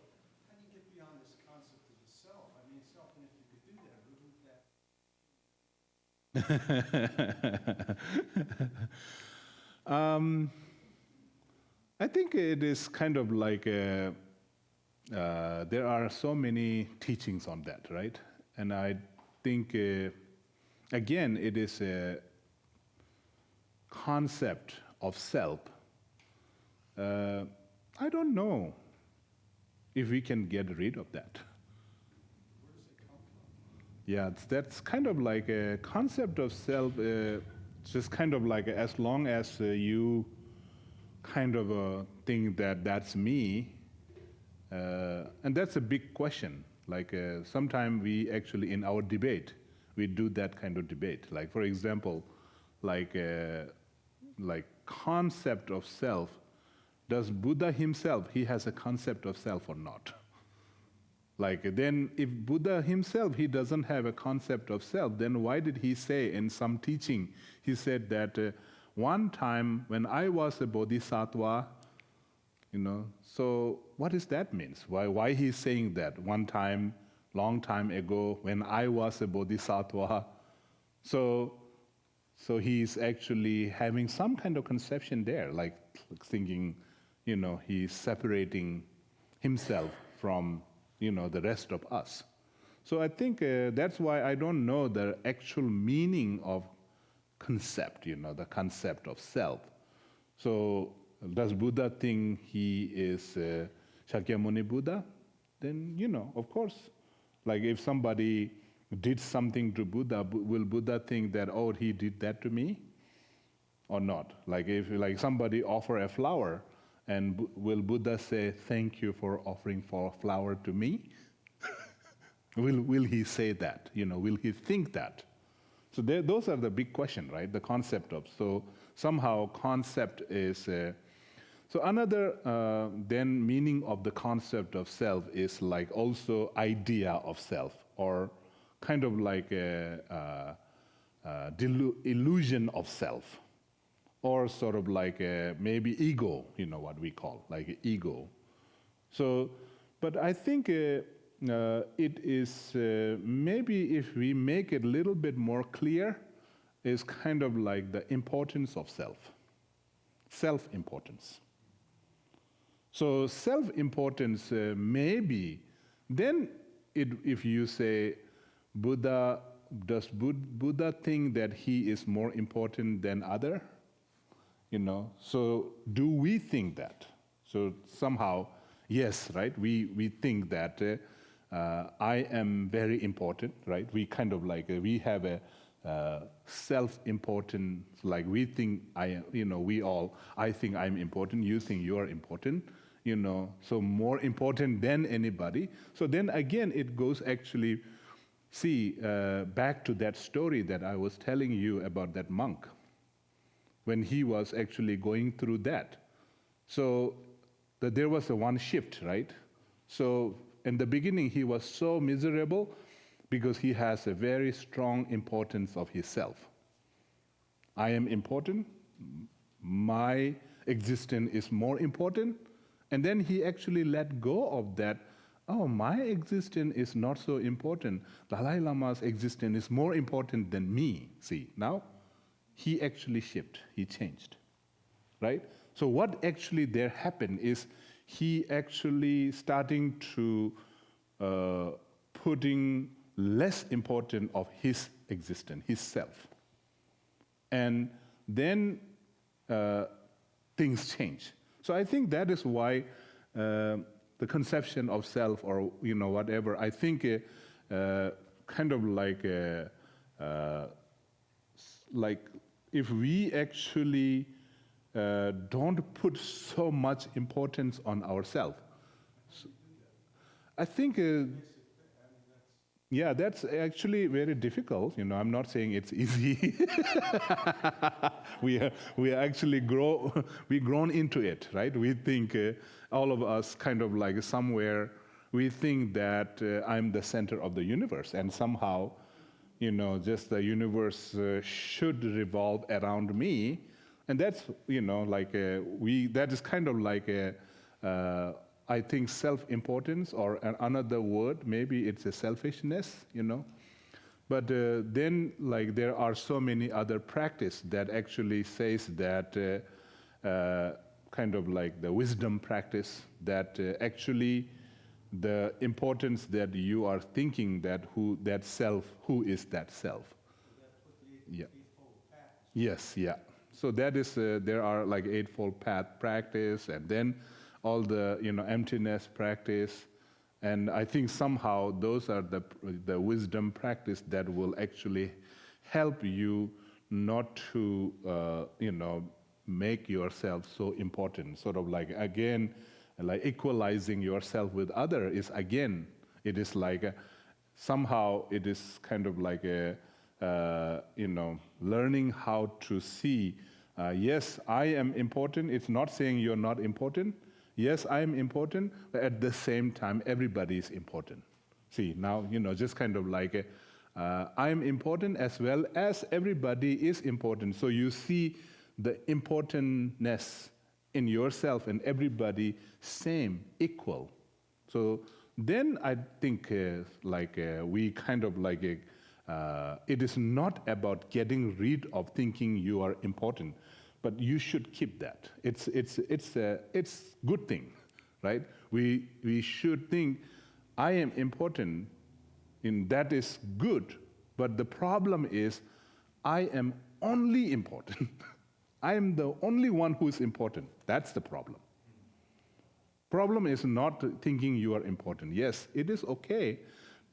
S3: how do you get beyond this concept of the self? I mean, self, and if you could do that, wouldn't that...
S1: I think it is kind of like there are so many teachings on that, right? And I think, again, it is a concept of self. I don't know if we can get rid of that.
S3: Where does it come from?
S1: Yeah, that's kind of like a concept of self, just kind of like as long as you kind of think that that's me, and that's a big question. Like sometimes we actually, in our debate, we do that kind of debate. Like for example, like concept of self does Buddha himself, he has a concept of self or not? Like then if Buddha himself, he doesn't have a concept of self, then why did he say in some teaching, he said that one time when I was a bodhisattva, so what does that mean? Why he's saying that one time, long time ago, when I was a bodhisattva? So he's actually having some kind of conception there, like thinking, he's separating himself from, the rest of us. So I think that's why I don't know the actual meaning of concept, the concept of self. So does Buddha think he is Shakyamuni Buddha? Then, of course, like if somebody did something to Buddha, will Buddha think that, oh, he did that to me? Or not? Like if somebody offer a flower, and will Buddha say, thank you for offering for a flower to me? Will he say that? Will he think that? So those are the big question, right? The concept of. So somehow concept is. So another then meaning of the concept of self is like also idea of self, or kind of like a illusion of self, or sort of like maybe ego, what we call like ego. So, but I think it is maybe if we make it a little bit more clear, is kind of like the importance of self-importance. So self-importance maybe, then if you say Buddha, does Buddha think that he is more important than other? So do we think that? So somehow, yes, right? We think that I am very important, right? We kind of like we have a self-important, like we think I think I'm important. You think you are important. So more important than anybody. So then again, it goes actually. See, back to that story that I was telling you about that monk, when he was actually going through that. So there was a one shift, right? So in the beginning, he was so miserable because he has a very strong importance of his self. I am important, my existence is more important, and then he actually let go of that. Oh, my existence is not so important. Dalai Lama's existence is more important than me. See, now he actually shifted, he changed, right? So what actually there happened is he actually starting to putting less important of his existence, his self. And then things change. So I think that is why the conception of self, or whatever, I think kind of like if we actually don't put so much importance on ourselves, I think yeah, that's actually very difficult. I'm not saying it's easy. we are actually grown into it, right? We think all of us kind of like somewhere we think that I'm the center of the universe, and somehow, just the universe should revolve around me, and that's that is kind of like a I think self-importance, or another word, maybe it's a selfishness, But then, there are so many other practice that actually says that kind of like the wisdom practice, that actually the importance that you are thinking that who is that self? Yeah. Yes, yeah. So that is there are like Eightfold Path practice, and then all the emptiness practice, and I think somehow those are the wisdom practice that will actually help you not to make yourself so important. Sort of like again, like equalizing yourself with other is again, it is like somehow it is kind of like a learning how to see Yes, I am important. It's not saying you're not important. Yes, I am important, but at the same time, everybody is important. See, now, just kind of like I am important as well as everybody is important. So you see the importantness in yourself and everybody same, equal. So then I think we kind of like it is not about getting rid of thinking you are important, but you should keep that. It's good thing, right? We should think I am important, and that is good. But the problem is I am only important. I am the only one who is important. That's the problem. Problem is not thinking you are important. Yes, it is okay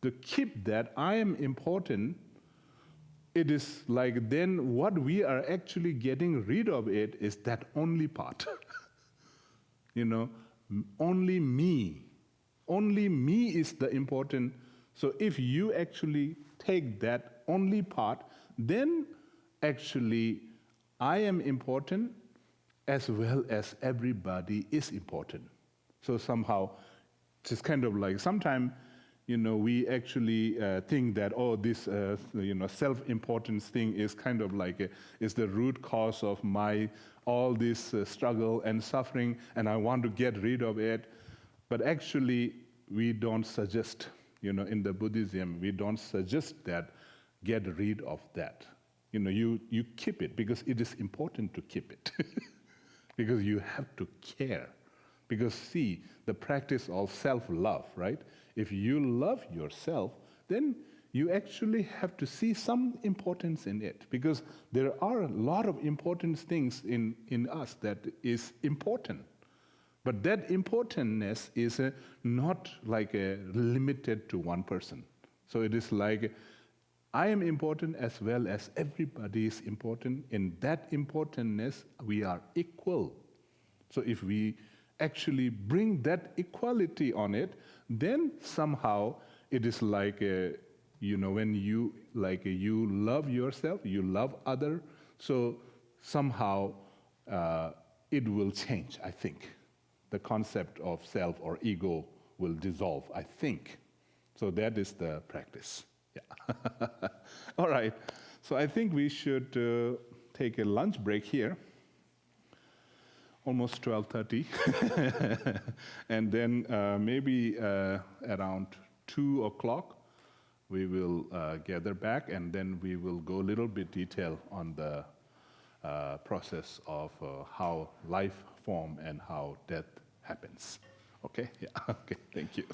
S1: to keep that I am important. It is like then what we are actually getting rid of it is that only part. Only me. Only me is the important. So if you actually take that only part, then actually I am important as well as everybody is important. So somehow, just kind of like sometimes, we actually think that, this, self-importance thing is kind of like is the root cause of my all this struggle and suffering, and I want to get rid of it. But actually, we don't suggest, in the Buddhism, we don't suggest that get rid of that. You keep it because it is important to keep it. Because you have to care. Because see, the practice of self-love, right? If you love yourself, then you actually have to see some importance in it. Because there are a lot of important things in us that is important. But that importantness is not like limited to one person. So it is like, I am important as well as everybody is important. In that importantness, we are equal. So if we actually bring that equality on it, then somehow it is like, when you you love yourself, you love other, so somehow it will change, I think. The concept of self or ego will dissolve, I think. So that is the practice. Yeah. All right. So I think we should take a lunch break here. Almost 12:30. And then maybe around 2 o'clock, we will gather back, and then we will go a little bit detail on the process of how life form and how death happens. Okay? Yeah. Okay. Thank you.